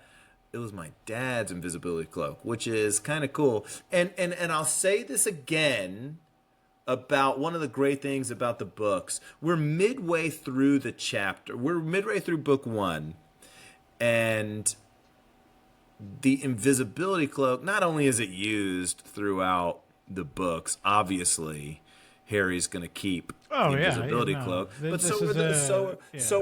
It was my dad's invisibility cloak, which is kind of cool. And I'll say this again about one of the great things about the books. We're midway through the chapter. We're midway through book 1, and the invisibility cloak, not only is it used throughout the books, obviously Harry's going to keep the invisibility cloak, but so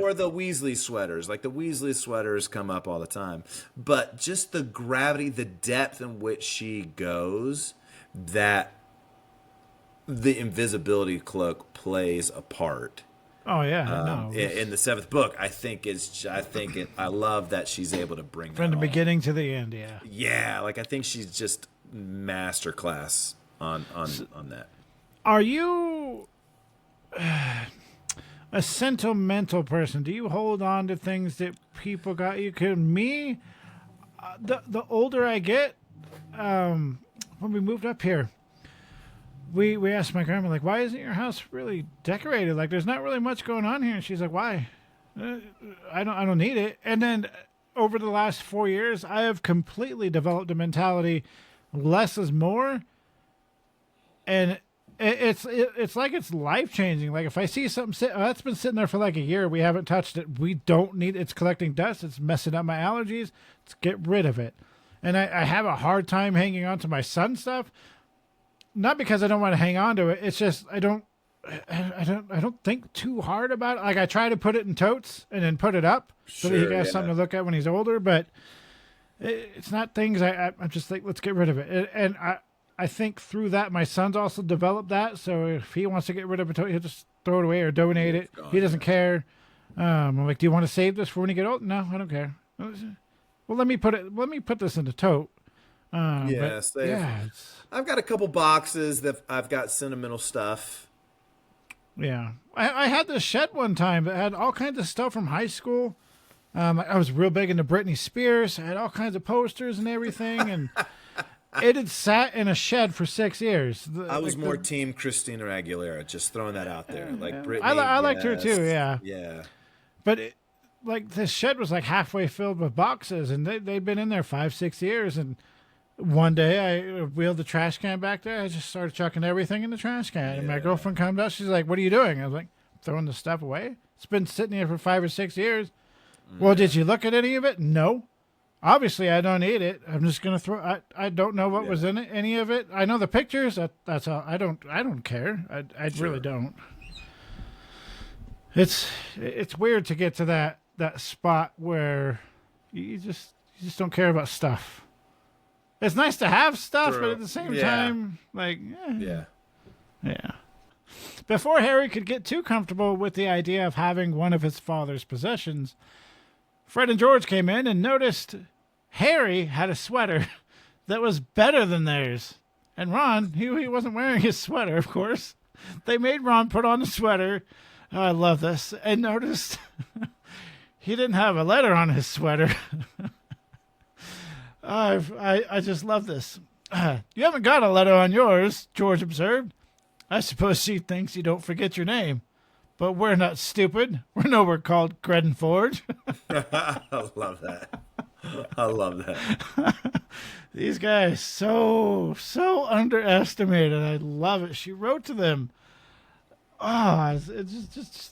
are the Weasley sweaters. Like the Weasley sweaters come up all the time. But just the gravity, the depth in which she goes, that the invisibility cloak plays a part. Oh yeah, in the 7th book, I love that she's able to bring from the beginning to the end. Yeah. Yeah, like I think she's just masterclass on that. Are you a sentimental person? Do you hold on to things that people got you? 'Cause me, the older I get, when we moved up here, we asked my grandma, like, why isn't your house really decorated? Like, there's not really much going on here. And she's like, why? I don't need it. And then over the last 4 years, I have completely developed a mentality, less is more. And it's like it's life changing. Like if I see something that's been sitting there for like a year, we haven't touched it. We don't need it. It's collecting dust. It's messing up my allergies. Let's get rid of it. And I have a hard time hanging on to my son's stuff. Not because I don't want to hang on to it. It's just I don't think too hard about it. Like I try to put it in totes and then put it up so that he has something to look at when he's older. But it's not things I'm just like, let's get rid of it. And I think through that, my son's also developed that. So if he wants to get rid of it, he'll just throw it away or donate it. He doesn't care. I'm like, do you want to save this for when you get old? No, I don't care. Well, let me put this in the tote. I've got a couple boxes that I've got sentimental stuff. Yeah, I had this shed one time that had all kinds of stuff from high school. I was real big into Britney Spears. I had all kinds of posters and everything, and it had sat in a shed for 6 years. I was more team Christina Aguilera, just throwing that out there. Like Britney, I liked her too. Yeah, yeah. But this shed was like halfway filled with boxes, and they'd been in there 5-6 years. And one day I wheeled the trash can back there. I just started chucking everything in the trash can. And my girlfriend comes out. She's like, "What are you doing?" I was like, "Throwing the stuff away. It's been sitting here for 5 or 6 years." Well, did you look at any of it? No. Obviously, I don't eat it. I'm just gonna throw. I don't know what was in it. Any of it? I know the pictures. That's all. I don't care. I really don't. It's weird to get to that spot where you just don't care about stuff. It's nice to have stuff, but at the same time, like yeah. Before Harry could get too comfortable with the idea of having one of his father's possessions, Fred and George came in and noticed Harry had a sweater that was better than theirs. And Ron, he wasn't wearing his sweater, of course. They made Ron put on the sweater. Oh, I love this. And noticed he didn't have a letter on his sweater. I just love this. You haven't got a letter on yours, George observed. I suppose she thinks you don't forget your name. But we're not stupid. We're nowhere called Credenforge. I love that. I love that. These guys, so underestimated. I love it. She wrote to them. Oh, it's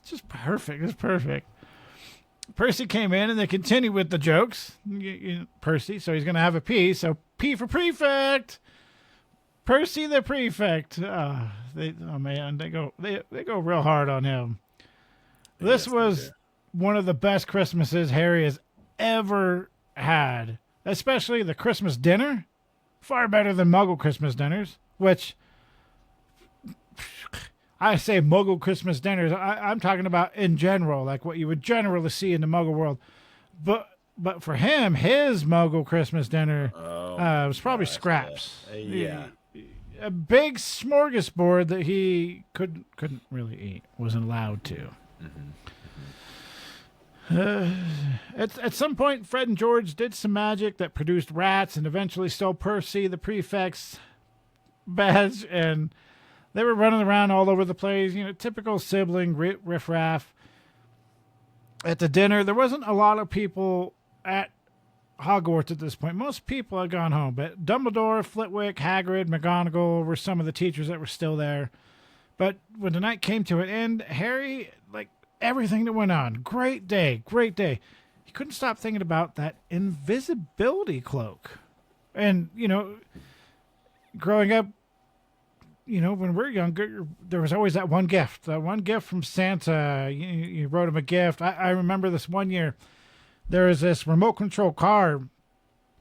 just perfect. It's perfect. Percy came in and they continued with the jokes. Percy, so he's going to have a P. So P for prefect. Percy the prefect. They go real hard on him. This was one of the best Christmases Harry has ever had, especially the Christmas dinner. Far better than Muggle Christmas dinners, which I say Muggle Christmas dinners. I'm talking about in general, like what you would generally see in the Muggle world. But for him, his Muggle Christmas dinner was probably scraps. Yeah. A big smorgasbord that he couldn't really eat, wasn't allowed to. At some point, Fred and George did some magic that produced rats and eventually stole Percy the prefect's badge, and they were running around all over the place. Typical sibling riffraff. At the dinner, there wasn't a lot of people at Hogwarts at this point. Most people had gone home, but Dumbledore, Flitwick, Hagrid, McGonagall were some of the teachers that were still there. But when the night came to an end, Harry, like everything that went on, great day. He couldn't stop thinking about that invisibility cloak. And, growing up, when we were younger, there was always that one gift from Santa. You wrote him a gift. I remember this one year, there was this remote control car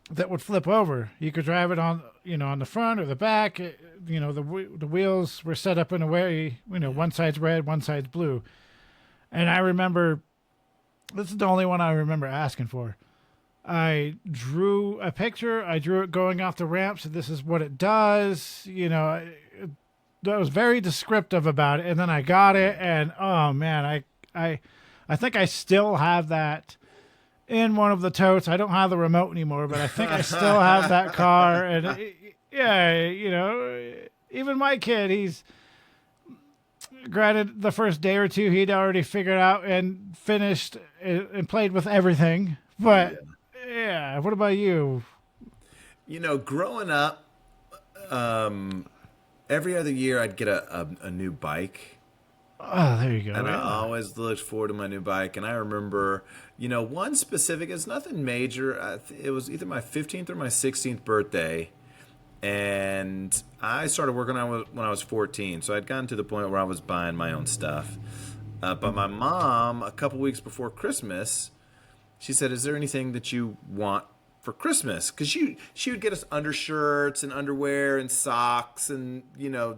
that would flip over. You could drive it on the front or the back. The wheels were set up in a way, one side's red, one side's blue. And I remember, this is the only one I remember asking for. I drew a picture. I drew it going off the ramp. So this is what it does. I was very descriptive about it. And then I got it. And, oh, man, I think I still have that in one of the totes. I don't have the remote anymore, but I think I still have that car. And, even my kid, he's, granted, the first day or two, he'd already figured out and finished and played with everything. But, yeah, what about you? Growing up, every other year I'd get a new bike. Oh, there you go. And I always looked forward to my new bike. And I remember, one specific, it's nothing major. It was either my 15th or my 16th birthday. And I started working on it when I was 14. So I'd gotten to the point where I was buying my own stuff. But my mom, a couple weeks before Christmas, she said, "Is there anything that you want for Christmas?" Because she would get us undershirts and underwear and socks and,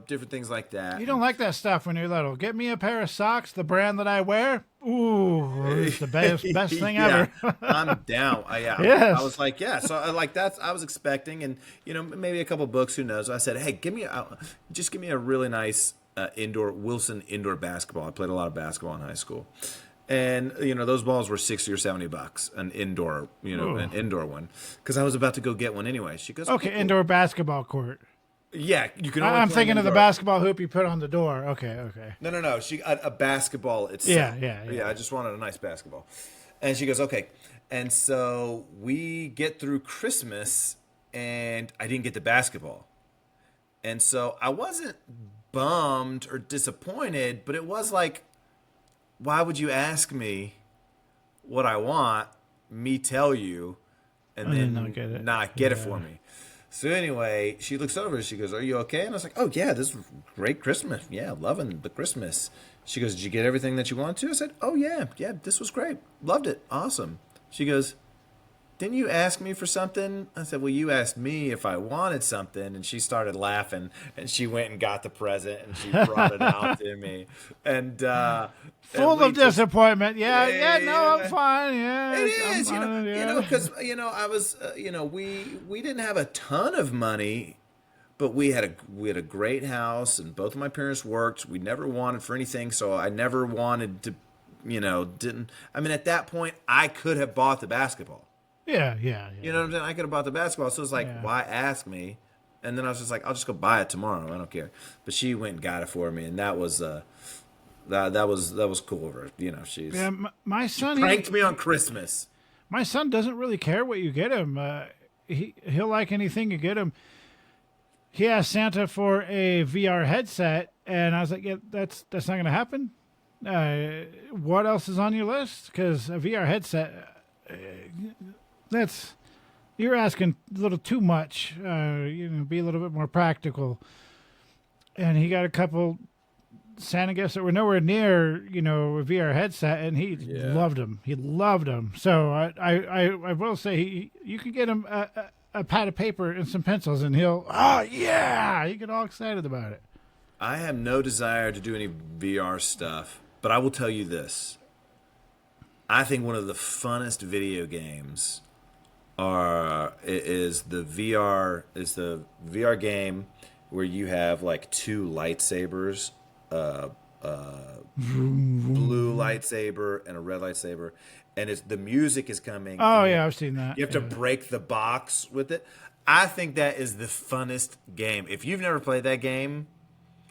different things like that. You don't like that stuff when you're little. Get me a pair of socks, the brand that I wear. Ooh, it's the best thing ever. I'm down. Yes. I was like, yeah. So I was expecting, and, maybe a couple books, who knows. I said, hey, give me a really nice Wilson indoor basketball. I played a lot of basketball in high school. And, those balls were $60 or $70, an indoor one, because I was about to go get one anyway. She goes, okay, cool. Indoor basketball court. Yeah, you can. I'm thinking of the basketball hoop you put on the door. Okay. No. A basketball itself. Yeah. I just wanted a nice basketball. And she goes, okay. And so we get through Christmas, and I didn't get the basketball. And so I wasn't bummed or disappointed, but it was like, why would you ask me what I want, me tell you, and then not get it for me? So anyway, she looks over, she goes, "Are you okay?" And I was like, "Oh yeah, this is great Christmas. Yeah, loving the Christmas." She goes, "Did you get everything that you wanted to?" I said, "Oh yeah, this was great. Loved it. Awesome." She goes, "Didn't you ask me for something?" I said, "Well, you asked me if I wanted something." And she started laughing, and she went and got the present, and she brought it out to me. And full of disappointment. I'm fine. Yeah, it is. Because I was, we didn't have a ton of money, but we had a great house, and both of my parents worked. We never wanted for anything, so I never wanted to, didn't. I mean, at that point, I could have bought the basketball. Yeah. You know what I'm saying? I could have bought the basketball. So it's like, why ask me? And then I was just like, I'll just go buy it tomorrow. I don't care. But she went and got it for me, and that was that was cool of her. She's my son pranked me on Christmas. My son doesn't really care what you get him. He'll like anything you get him. He asked Santa for a VR headset, and I was like, yeah, that's not going to happen. What else is on your list? Because a VR headset. You're asking a little too much. Be a little bit more practical. And he got a couple Santa gifts that were nowhere near, a VR headset, and he loved them. He loved them. So I will say you can get him a pad of paper and some pencils, and he'll get all excited about it. I have no desire to do any VR stuff, but I will tell you this. I think one of the funnest video games is the VR game where you have like two lightsabers, blue lightsaber and a red lightsaber, and the music is coming. Oh yeah, I've seen that. You have to break the box with it. I think that is the funnest game. If you've never played that game,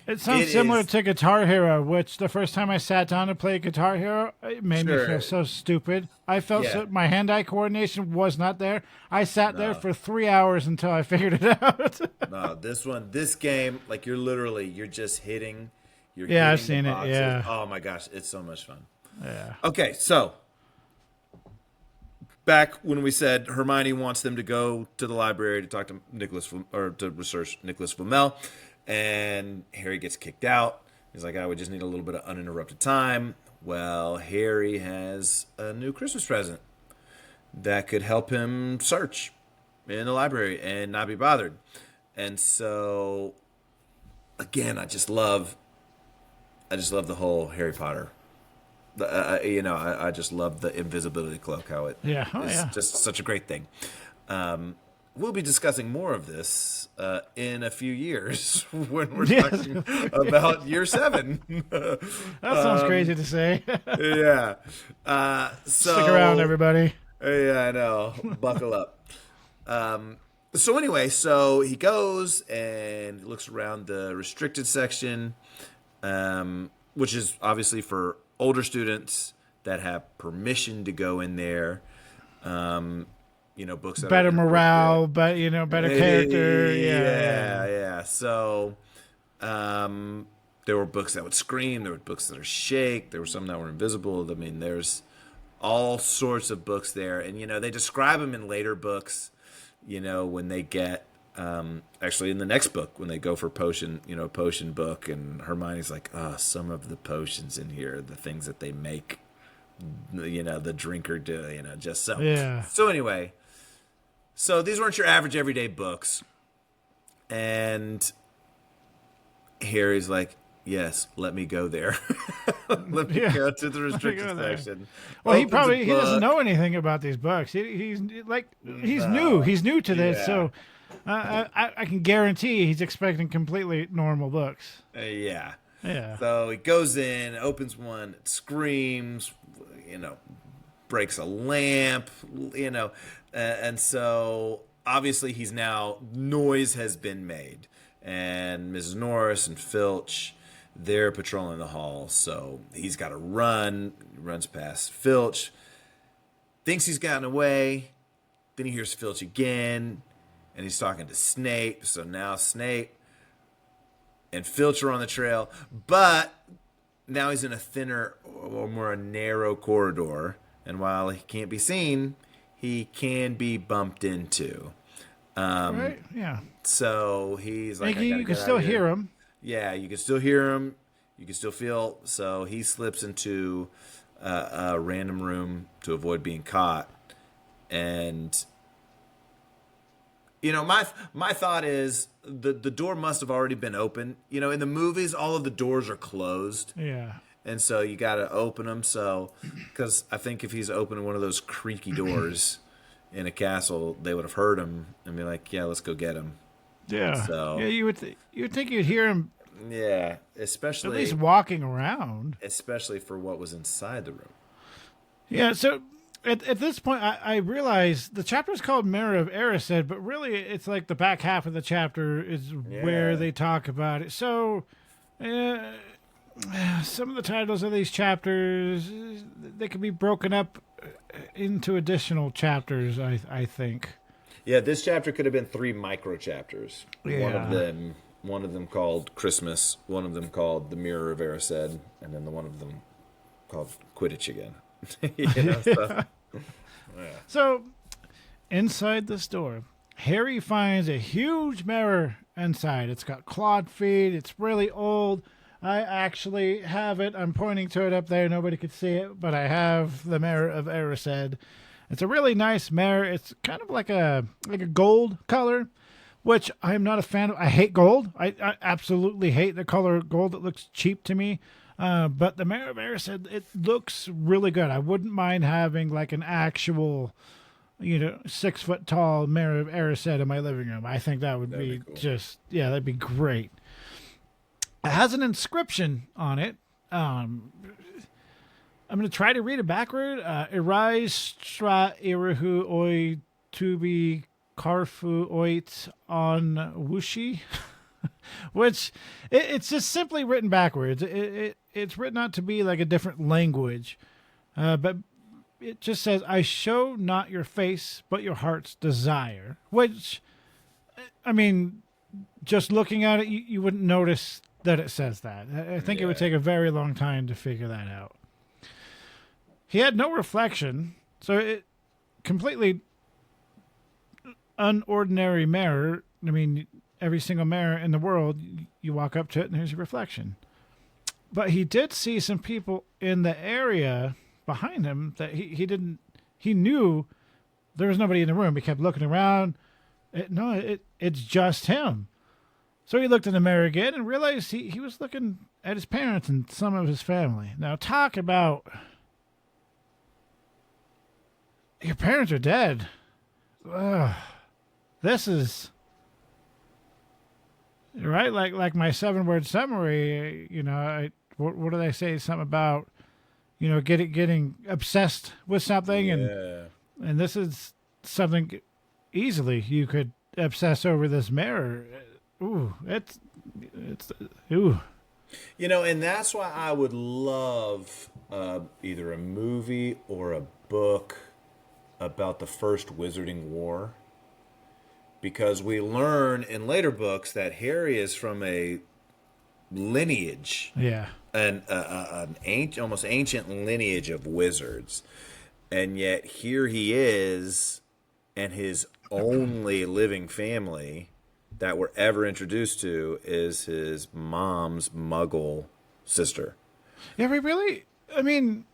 It sounds similar to Guitar Hero, which the first time I sat down to play Guitar Hero, it made me feel so stupid. I felt my hand-eye coordination was not there. I sat there for 3 hours until I figured it out. No, this game, like you're just hitting. I've seen it. Yeah. Oh my gosh, it's so much fun. Yeah. Okay, so back when we said Hermione wants them to go to the library to talk to to research Nicolas Flamel. And Harry gets kicked out. He's like, I would just need a little bit of uninterrupted time. Well, Harry has a new Christmas present that could help him search in the library and not be bothered. And so, again, I just love the whole Harry Potter. I just love the invisibility cloak. How it is just such a great thing. We'll be discussing more of this in a few years when we're talking about year 7. That sounds crazy to say. Yeah. Stick around, everybody. Yeah, I know. Buckle up. So anyway, so he goes and looks around the restricted section, which is obviously for older students that have permission to go in there. Books that better morale, but better character. Yeah. So, there were books that would scream. There were books that would shake. There were some that were invisible. I mean, there's all sorts of books there, and they describe them in later books. When they get actually in the next book when they go for potion book, and Hermione's like, some of the potions in here, the things that they make, the drinker do, just so. Yeah. So anyway. So these weren't your average everyday books. And Harry's like, yes, let me go there. Let me go to the restricted section. Well, he doesn't know anything about these books. He's new. He's new to this, so I can guarantee he's expecting completely normal books. Yeah. Yeah. So he goes in, opens one, it screams, breaks a lamp, and so obviously noise has been made, and Mrs. Norris and Filch, they're patrolling the hall, so he's got to run. He runs past Filch, thinks he's gotten away, then he hears Filch again, and he's talking to Snape, so now Snape and Filch are on the trail, but now he's in a thinner or more a narrow corridor, and while he can't be seen, he can be bumped into. Right? Yeah. So he's like, you can still hear him. Yeah, you can still hear him. You can still feel. So he slips into a random room to avoid being caught. And my thought is the door must have already been open. In the movies, all of the doors are closed. Yeah. And so you got to open them. So, because I think if he's opening one of those creaky doors in a castle, they would have heard him and be like, "Yeah, let's go get him." Yeah. So you would think you'd hear him. Yeah, especially at least walking around. Especially for what was inside the room. Yeah. So at this point, I realize the chapter is called Mirror of Erised, but really it's like the back half of the chapter is where they talk about it. So. Some of the titles of these chapters, they could be broken up into additional chapters, I think. Yeah, this chapter could have been 3 micro chapters. Yeah. One of them called Christmas, one of them called The Mirror of Erised, and then the one of them called Quidditch again. So, inside this door, Harry finds a huge mirror inside. It's got clawed feet. It's really old. I actually have it. I'm pointing to it up there. Nobody could see it, but I have the Mirror of Erised. It's a really nice mirror. It's kind of like a gold color, which I'm not a fan of. I hate gold. I absolutely hate the color gold. It looks cheap to me. But the Mirror of Erised, it looks really good. I wouldn't mind having like an actual, 6 foot tall Mirror of Erised in my living room. I think that would be cool. That'd be great. It has an inscription on it. I'm going to try to read it backward. Erised stra irahu oi tubi karfu oit on wushi. which it's just simply written backwards. It's written out to be like a different language, but it just says, "I show not your face, but your heart's desire." Which, I mean, just looking at it, you wouldn't notice that it says that. I think it would take a very long time to figure that out. He had no reflection, so it completely unordinary mirror. I mean, every single mirror in the world, you walk up to it and there's a reflection. But he did see some people in the area behind him that he knew there was nobody in the room. He kept looking around. It's just him. So he looked in the mirror again and realized he was looking at his parents and some of his family. Now, talk about your parents are dead. Ugh. This is right, like my 7-word summary. What do they say? Something about getting obsessed with something, and this is something easily you could obsess over this mirror. Ooh, it's ooh. And that's why I would love either a movie or a book about the First Wizarding War. Because we learn in later books that Harry is from a lineage, an almost ancient lineage of wizards, and yet here he is, and his only living family that we're ever introduced to is his mom's Muggle sister. Yeah, we really. I mean,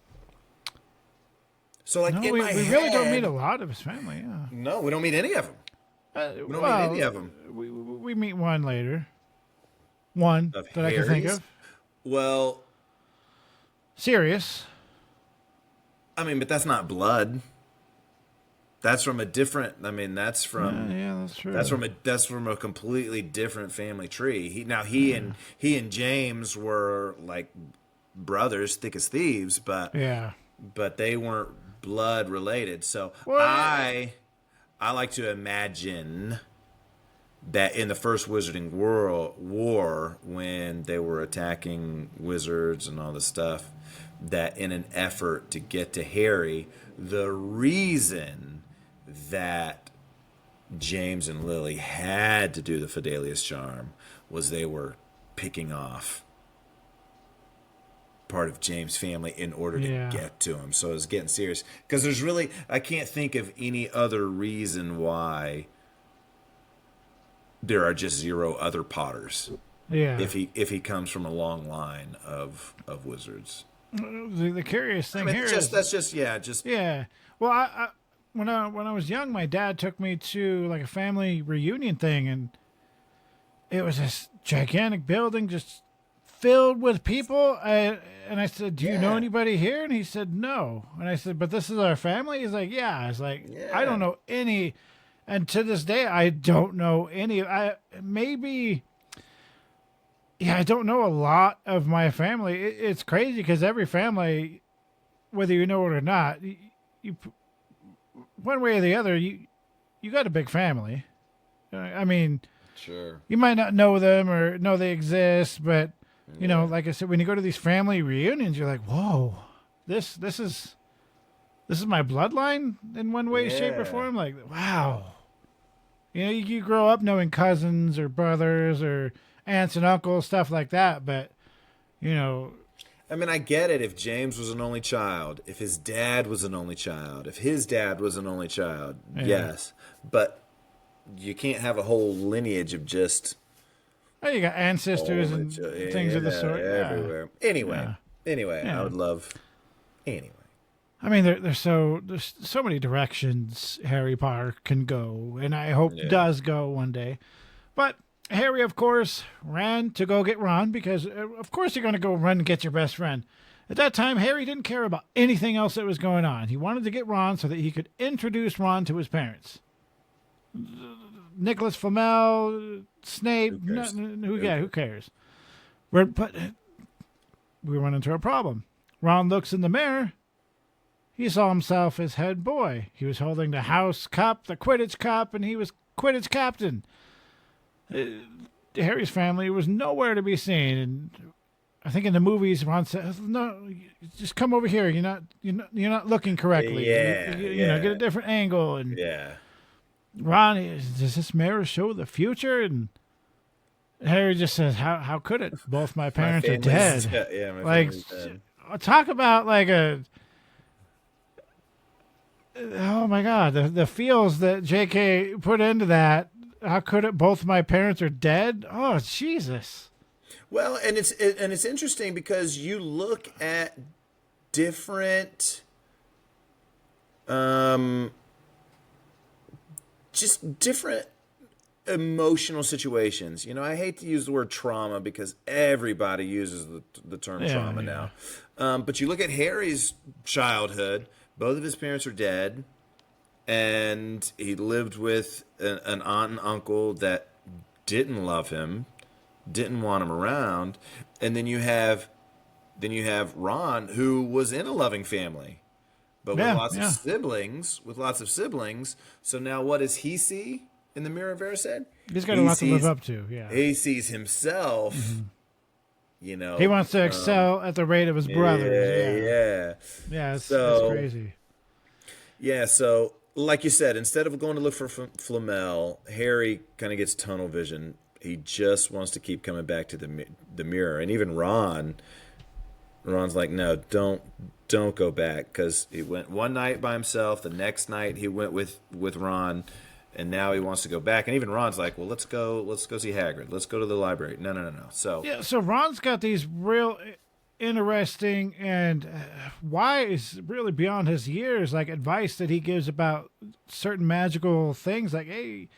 so like we really don't meet a lot of his family. Yeah. No, we don't meet any of them. We don't meet any of them. We meet one later. One of that Harry's? I can think of. Well, Sirius. I mean, but that's not blood. That's from a different. I mean, that's from. Yeah, that's true. That's from a completely different family tree. He and James were like brothers, thick as thieves, but they weren't blood related. So I like to imagine that in the First Wizarding War, when they were attacking wizards and all this stuff, that in an effort to get to Harry, the reason that James and Lily had to do the Fidelius charm was they were picking off part of James' family in order to get to him. So it was getting serious. Because I can't think of any other reason why there are just 0 other Potters. Yeah. If he comes from a long line of wizards. The curious thing here is Well, I when I was young, my dad took me to like a family reunion thing, and it was this gigantic building just filled with people. And I said, "Do you know anybody here?" And he said, "No." And I said, "But this is our family." He's like, "Yeah." I was like, "I don't know any," and to this day, I don't know any. I don't know a lot of my family. It's crazy because every family, whether you know it or not, you one way or the other, you got a big family. I mean, sure, you might not know them or know they exist, but you know, like I said, when you go to these family reunions, you're like, whoa, this is my bloodline in one way, shape, or form. Like, wow. You grow up knowing cousins or brothers or aunts and uncles, stuff like that, but, I mean, I get it if James was an only child, if his dad was an only child, if his dad was an only child, yes. But you can't have a whole lineage of just... Oh, you got ancestors and things of the sort. Everywhere. Anyway, I would love... Anyway. I mean, there's so many directions Harry Potter can go, and I hope does go one day. But Harry, of course, ran to go get Ron because, of course, you're going to go run and get your best friend. At that time, Harry didn't care about anything else that was going on. He wanted to get Ron so that he could introduce Ron to his parents. Nicolas Flamel, Snape, who cares? But we run into a problem. Ron looks in the mirror. He saw himself as head boy. He was holding the house cup, the Quidditch cup, and he was Quidditch captain. Harry's family was nowhere to be seen. And I think in the movies, Ron says, "No, just come over here. You're not looking correctly. You know, get a different angle." And Ron, does this mirror show the future? And Harry just says, "How could it? Both my parents are dead." My family's dead. Talk about like a. Oh my God, the feels that J.K. put into that. How could it? Both my parents are dead. Oh Jesus. Well, and it's interesting because you look at different, just different emotional situations. You know, I hate to use the word trauma because everybody uses the term trauma now. But you look at Harry's childhood. Both of his parents are dead, and he lived with an aunt and uncle that didn't love him, didn't want him around, and then you have Ron, who was in a loving family, but with lots of siblings. So now, what does he see in the Mirror of Erised? He's got a lot to live up to. Yeah, he sees himself. Mm-hmm. You know, he wants to excel at the rate of his brothers. Yeah. It's crazy. Yeah, so like you said, instead of going to look for Flamel, Harry kind of gets tunnel vision. He just wants to keep coming back to the mirror, and even Ron's like, no, don't go back, because he went one night by himself. The next night he went with Ron. And now he wants to go back, and even Ron's like, "Well, let's go see Hagrid. Let's go to the library." No. So Ron's got these real interesting and wise, really beyond his years, like advice that he gives about certain magical things. Like, hey,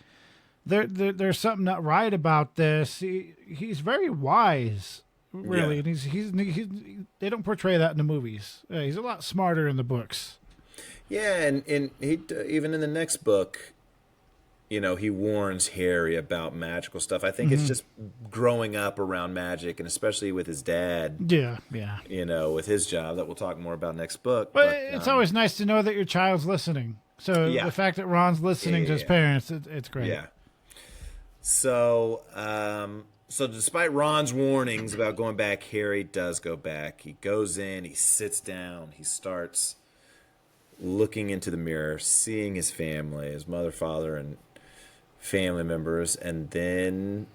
there's something not right about this. He's very wise, really, and he's they don't portray that in the movies. He's a lot smarter in the books. Yeah, and he even in the next book. You know, he warns Harry about magical stuff. I think it's just growing up around magic, and especially with his dad. Yeah. You know, with his job that we'll talk more about next book. But it's always nice to know that your child's listening. So the fact that Ron's listening to his parents, it's great. Yeah. So, so despite Ron's warnings about going back, Harry does go back. He goes in, he sits down, he starts looking into the mirror, seeing his family, his mother, father, and family members, and then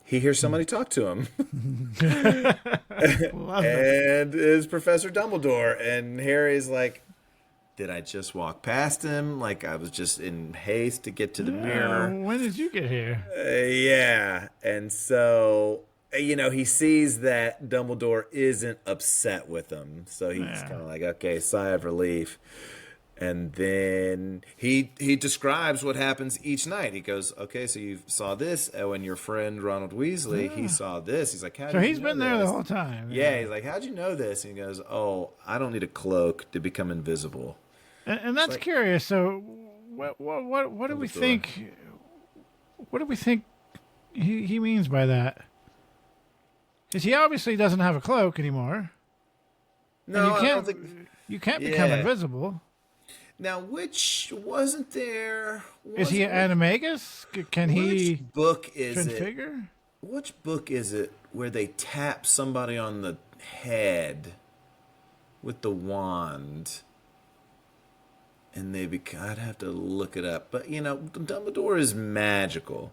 he hears somebody talk to him. And it's Professor Dumbledore, and Harry's like, did I just walk past him? Like, I was just in haste to get to the mirror. When did you get here? Yeah. And so, you know, he sees that Dumbledore isn't upset with him. So he's kind of like, okay, sigh of relief. And then he describes what happens each night. He goes, okay, so you saw this. Oh, and your friend Ronald Weasley, he saw this. He's like, how did you know he's been there the whole time. Yeah, he's like, how'd you know this? And he goes, oh, I don't need a cloak to become invisible. And that's like, curious. So what do we think? What do we think he means by that? Because he obviously doesn't have a cloak anymore. No, you can't become invisible. Now, which wasn't there? Is he an animagus? Can he? Which book is transfigure? Which book is it where they tap somebody on the head with the wand? And I'd have to look it up. But, you know, Dumbledore is magical.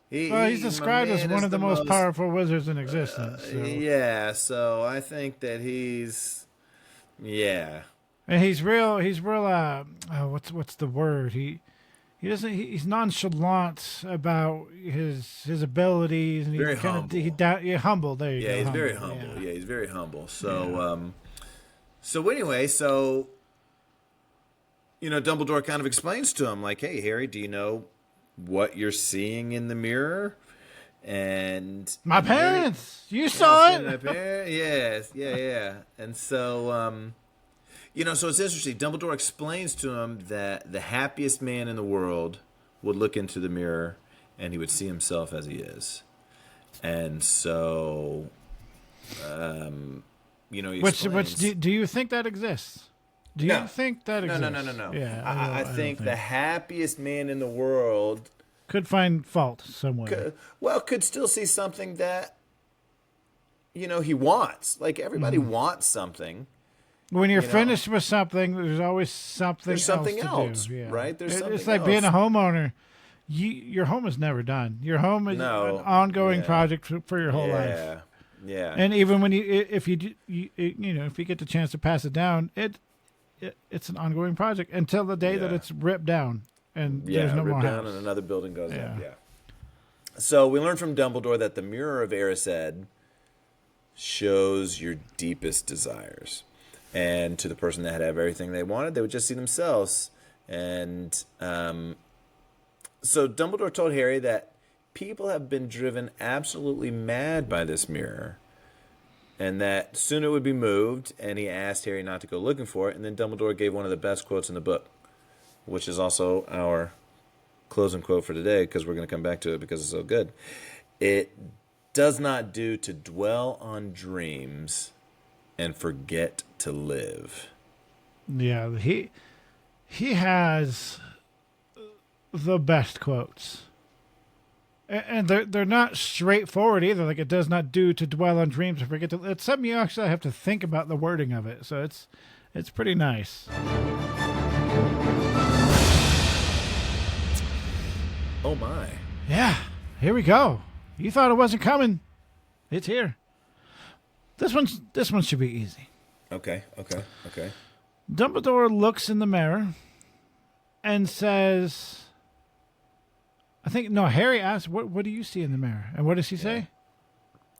He's described as one of the most powerful wizards in existence. So. Yeah, so I think that he's... Yeah. And he's real. What's the word? He's nonchalant about his abilities, and very humble. Humble. There you go. He's very humble. Yeah, he's very humble. So anyway, you know, Dumbledore kind of explains to him, like, hey, Harry, do you know what you're seeing in the mirror? And my parents, you saw it. My parents, yes, yeah. And so, you know, so it's interesting. Dumbledore explains to him that the happiest man in the world would look into the mirror and he would see himself as he is. And so, you know, he which do you think that exists? Do you think that exists? No. Yeah, I think the happiest man in the world Could find fault somewhere. Could still see something that, he wants. Like, everybody wants something. When you're finished with something, there's always something else to do. Yeah. Right? It's like being a homeowner. Your home is never done. Your home is an ongoing project for your whole life. Yeah. And even when if you get the chance to pass it down, it's an ongoing project until the day that it's ripped down and there's no more down house. And another building goes up. Yeah. So we learned from Dumbledore that the Mirror of Erised shows your deepest desires. And to the person that had everything they wanted, they would just see themselves. And so Dumbledore told Harry that people have been driven absolutely mad by this mirror, and that soon it would be moved, and he asked Harry not to go looking for it. And then Dumbledore gave one of the best quotes in the book, which is also our closing quote for today, because we're going to come back to it because it's so good. It does not do to dwell on dreams and forget to live. Yeah, he has the best quotes. And they're not straightforward either. Like, it does not do to dwell on dreams and forget to. It's something you actually have to think about the wording of it. So it's pretty nice. Oh my! Yeah, here we go. You thought it wasn't coming. It's here. This one should be easy. Okay. Dumbledore looks in the mirror and says, Harry asks, what do you see in the mirror? And what does he say?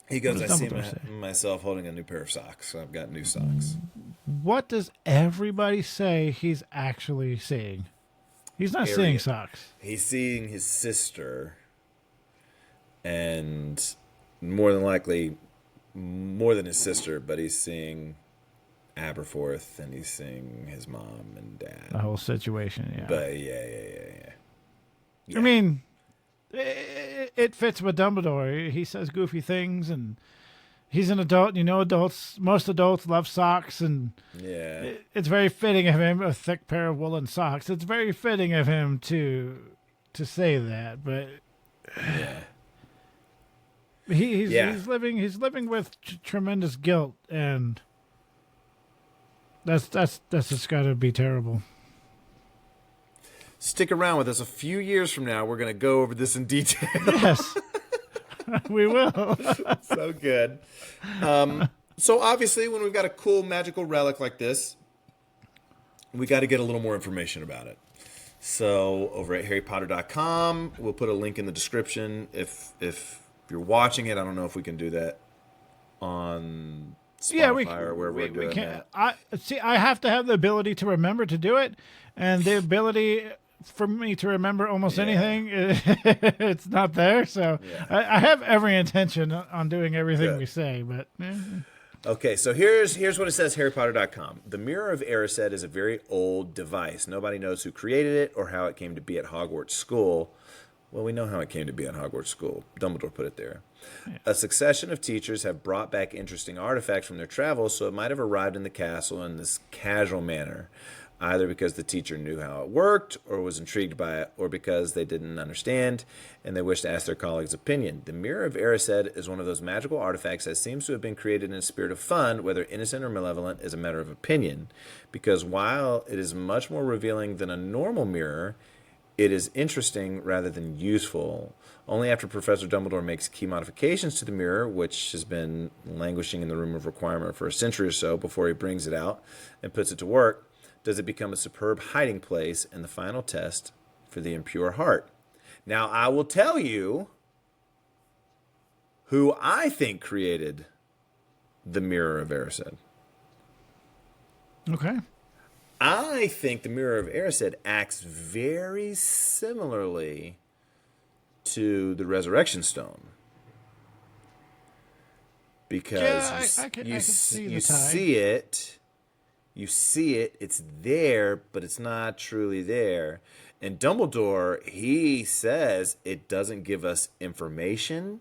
He goes, I see myself holding a new pair of socks. So I've got new socks. What does everybody say he's actually seeing? He's not seeing socks. He's seeing his sister. And more than likely, more than his sister, but he's seeing Aberforth, and he's seeing his mom and dad. The whole situation, yeah. But yeah. I mean, it fits with Dumbledore. He says goofy things, and he's an adult. Most adults love socks, and it's very fitting of him, a thick pair of woolen socks. It's very fitting of him to say that, but he's living with tremendous guilt, and that's just got to be terrible. Stick around with us. A few years from now, we're going to go over this in detail. Yes, we will. So good. So obviously, when we've got a cool magical relic like this, we got to get a little more information about it. So over at harrypotter.com, we'll put a link in the description. If you're watching it, I don't know if we can do that on Spotify or wherever we're doing that. I have to have the ability to remember to do it, and the ability for me to remember almost anything, it's not there. So I have every intention on doing everything we say, but. Okay, so here's what it says, harrypotter.com. The Mirror of Erised is a very old device. Nobody knows who created it or how it came to be at Hogwarts School. Well, we know how it came to be at Hogwarts School. Dumbledore put it there. Yeah. A succession of teachers have brought back interesting artifacts from their travels, so it might have arrived in the castle in this casual manner, either because the teacher knew how it worked or was intrigued by it, or because they didn't understand and they wished to ask their colleagues' opinion. The Mirror of Erised is one of those magical artifacts that seems to have been created in a spirit of fun, whether innocent or malevolent is a matter of opinion, because while it is much more revealing than a normal mirror, it is interesting rather than useful. Only after Professor Dumbledore makes key modifications to the mirror, which has been languishing in the room of requirement for a century or so before he brings it out and puts it to work, does it become a superb hiding place and the final test for the impure heart. Now, I will tell you who I think created the Mirror of Erised. Okay. I think the Mirror of Erised acts very similarly to the Resurrection Stone. Because you see it, it's there, but it's not truly there. And Dumbledore, he says it doesn't give us information,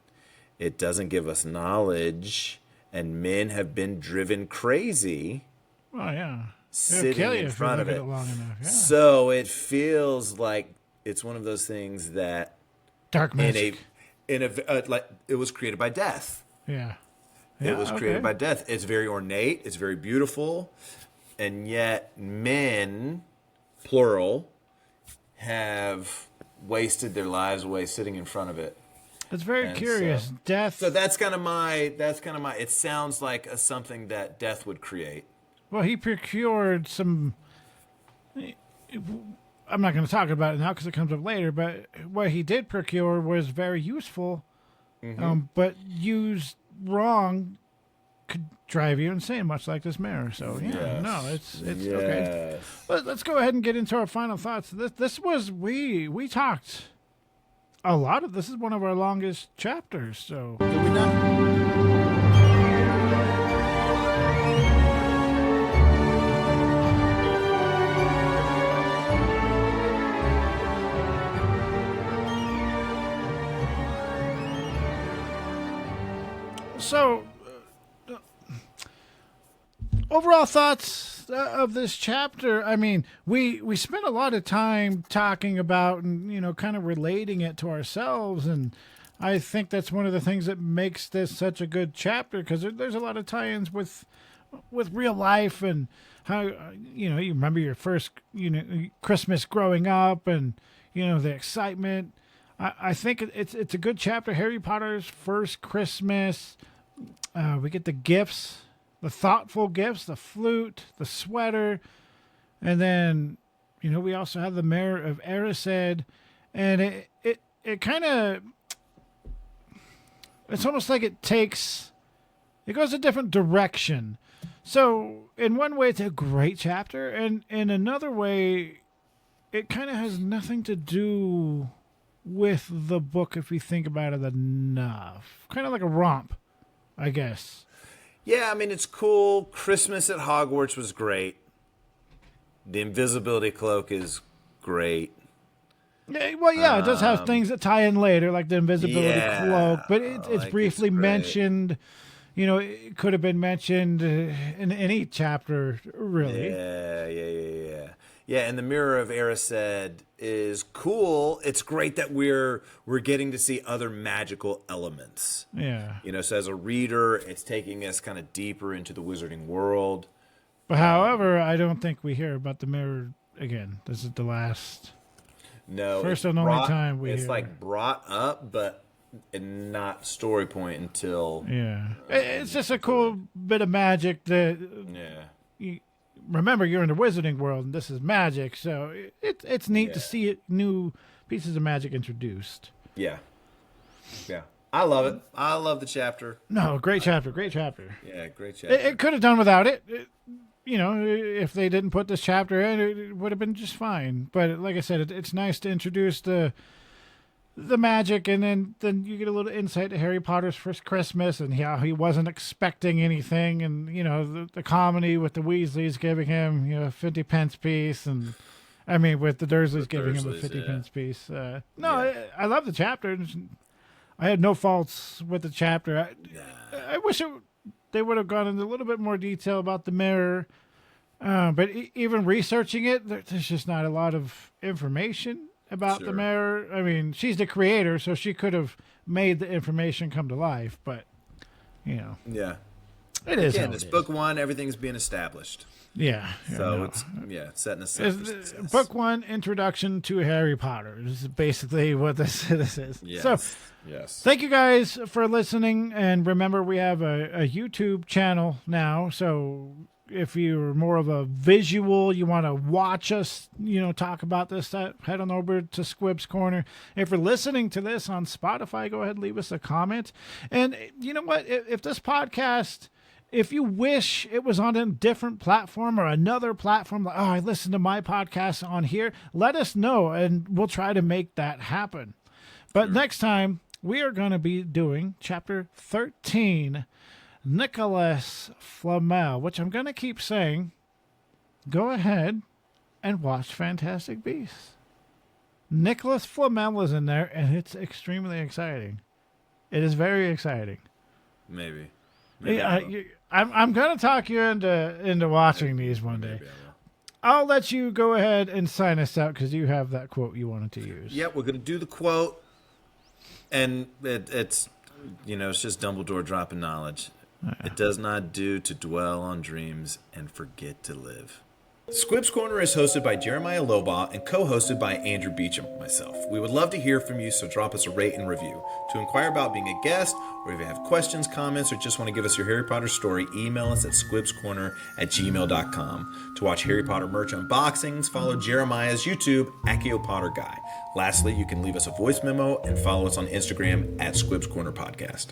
it doesn't give us knowledge, and men have been driven crazy. Oh, yeah. Sitting in front of it. Long enough. Yeah. So it feels like it's one of those things that Dark magic. Like it was created by death. Yeah. It was created by death. It's very ornate. It's very beautiful. And yet men, plural, have wasted their lives away sitting in front of it. It's very curious. Death. So that's kind of my. It sounds like something that death would create. Well, he procured some. I'm not going to talk about it now because it comes up later. But what he did procure was very useful, but used wrong could drive you insane, much like this mirror. So it's okay. Let's go ahead and get into our final thoughts. This was we talked a lot of. This is one of our longest chapters. So did we not? So, overall thoughts of this chapter. I mean, we spent a lot of time talking about and kind of relating it to ourselves, and I think that's one of the things that makes this such a good chapter because there's a lot of tie-ins with real life and how you remember your first Christmas growing up and the excitement. I think it's a good chapter. Harry Potter's first Christmas. We get the gifts, the thoughtful gifts, the flute, the sweater, and then we also have the Mirror of Erised, and it kind of it's almost like it goes a different direction. So in one way, it's a great chapter, and in another way, it kind of has nothing to do with the book if you think about it enough. Kind of like a romp, I guess. Yeah, I mean, it's cool. Christmas at Hogwarts was great. The invisibility cloak is great. Yeah, well, it does have things that tie in later, like the invisibility cloak, but it's briefly mentioned. It could have been mentioned in any chapter, really. Yeah, and the Mirror of Erised is cool. It's great that we're getting to see other magical elements. Yeah. So as a reader, it's taking us kind of deeper into the wizarding world. But however, I don't think we hear about the mirror again. This is the last. No. First and only time we hear. It's like brought up, but not story point until. Yeah. It's just a cool bit of magic that. Yeah. Remember, you're in the wizarding world, and this is magic, so it's neat to see new pieces of magic introduced. Yeah. I love it. I love the chapter. No, great chapter. Yeah, great chapter. It could have done without it. If they didn't put this chapter in, it would have been just fine. But like I said, it's nice to introduce the magic, and then you get a little insight to Harry Potter's first Christmas and how he wasn't expecting anything, and the comedy with the Weasleys giving him a 50 pence piece, and I mean with the Dursleys giving him a 50 pence piece. I love the chapter. I had no faults with the chapter. I wish they would have gone into a little bit more detail about the mirror, but even researching it, there's just not a lot of information about the mirror. I mean, she's the creator, so she could have made the information come to life, but Yeah. It is. Again, it's book one, everything's being established. Yeah. So it's setting us up for success. Book one, introduction to Harry Potter. This is basically what this is. Yes. So yes. Thank you guys for listening, and remember we have a YouTube channel now, so if you're more of a visual, you want to watch us, talk about this, head on over to Squib's Corner. If you're listening to this on Spotify, go ahead and leave us a comment. And you know what? If this podcast, if you wish it was on a different platform or another platform, like, I listened to my podcast on here, let us know, and we'll try to make that happen. But next time, we are going to be doing Chapter 13, Nicolas Flamel, which I'm going to keep saying, go ahead and watch Fantastic Beasts. Nicolas Flamel is in there, and it's extremely exciting. It is very exciting. Maybe I'm going to talk you into watching these one day. I'll let you go ahead and sign us out because you have that quote you wanted to use. Yep, we're going to do the quote. And it's it's just Dumbledore dropping knowledge. It does not do to dwell on dreams and forget to live. Squib's Corner is hosted by Jeremiah Lobaugh and co-hosted by Andrew Beecham, myself. We would love to hear from you, so drop us a rate and review. To inquire about being a guest, or if you have questions, comments, or just want to give us your Harry Potter story, email us at squibscorner@gmail.com. To watch Harry Potter merch unboxings, follow Jeremiah's YouTube, Accio Potter Guy. Lastly, you can leave us a voice memo and follow us on Instagram at Squibs Corner Podcast.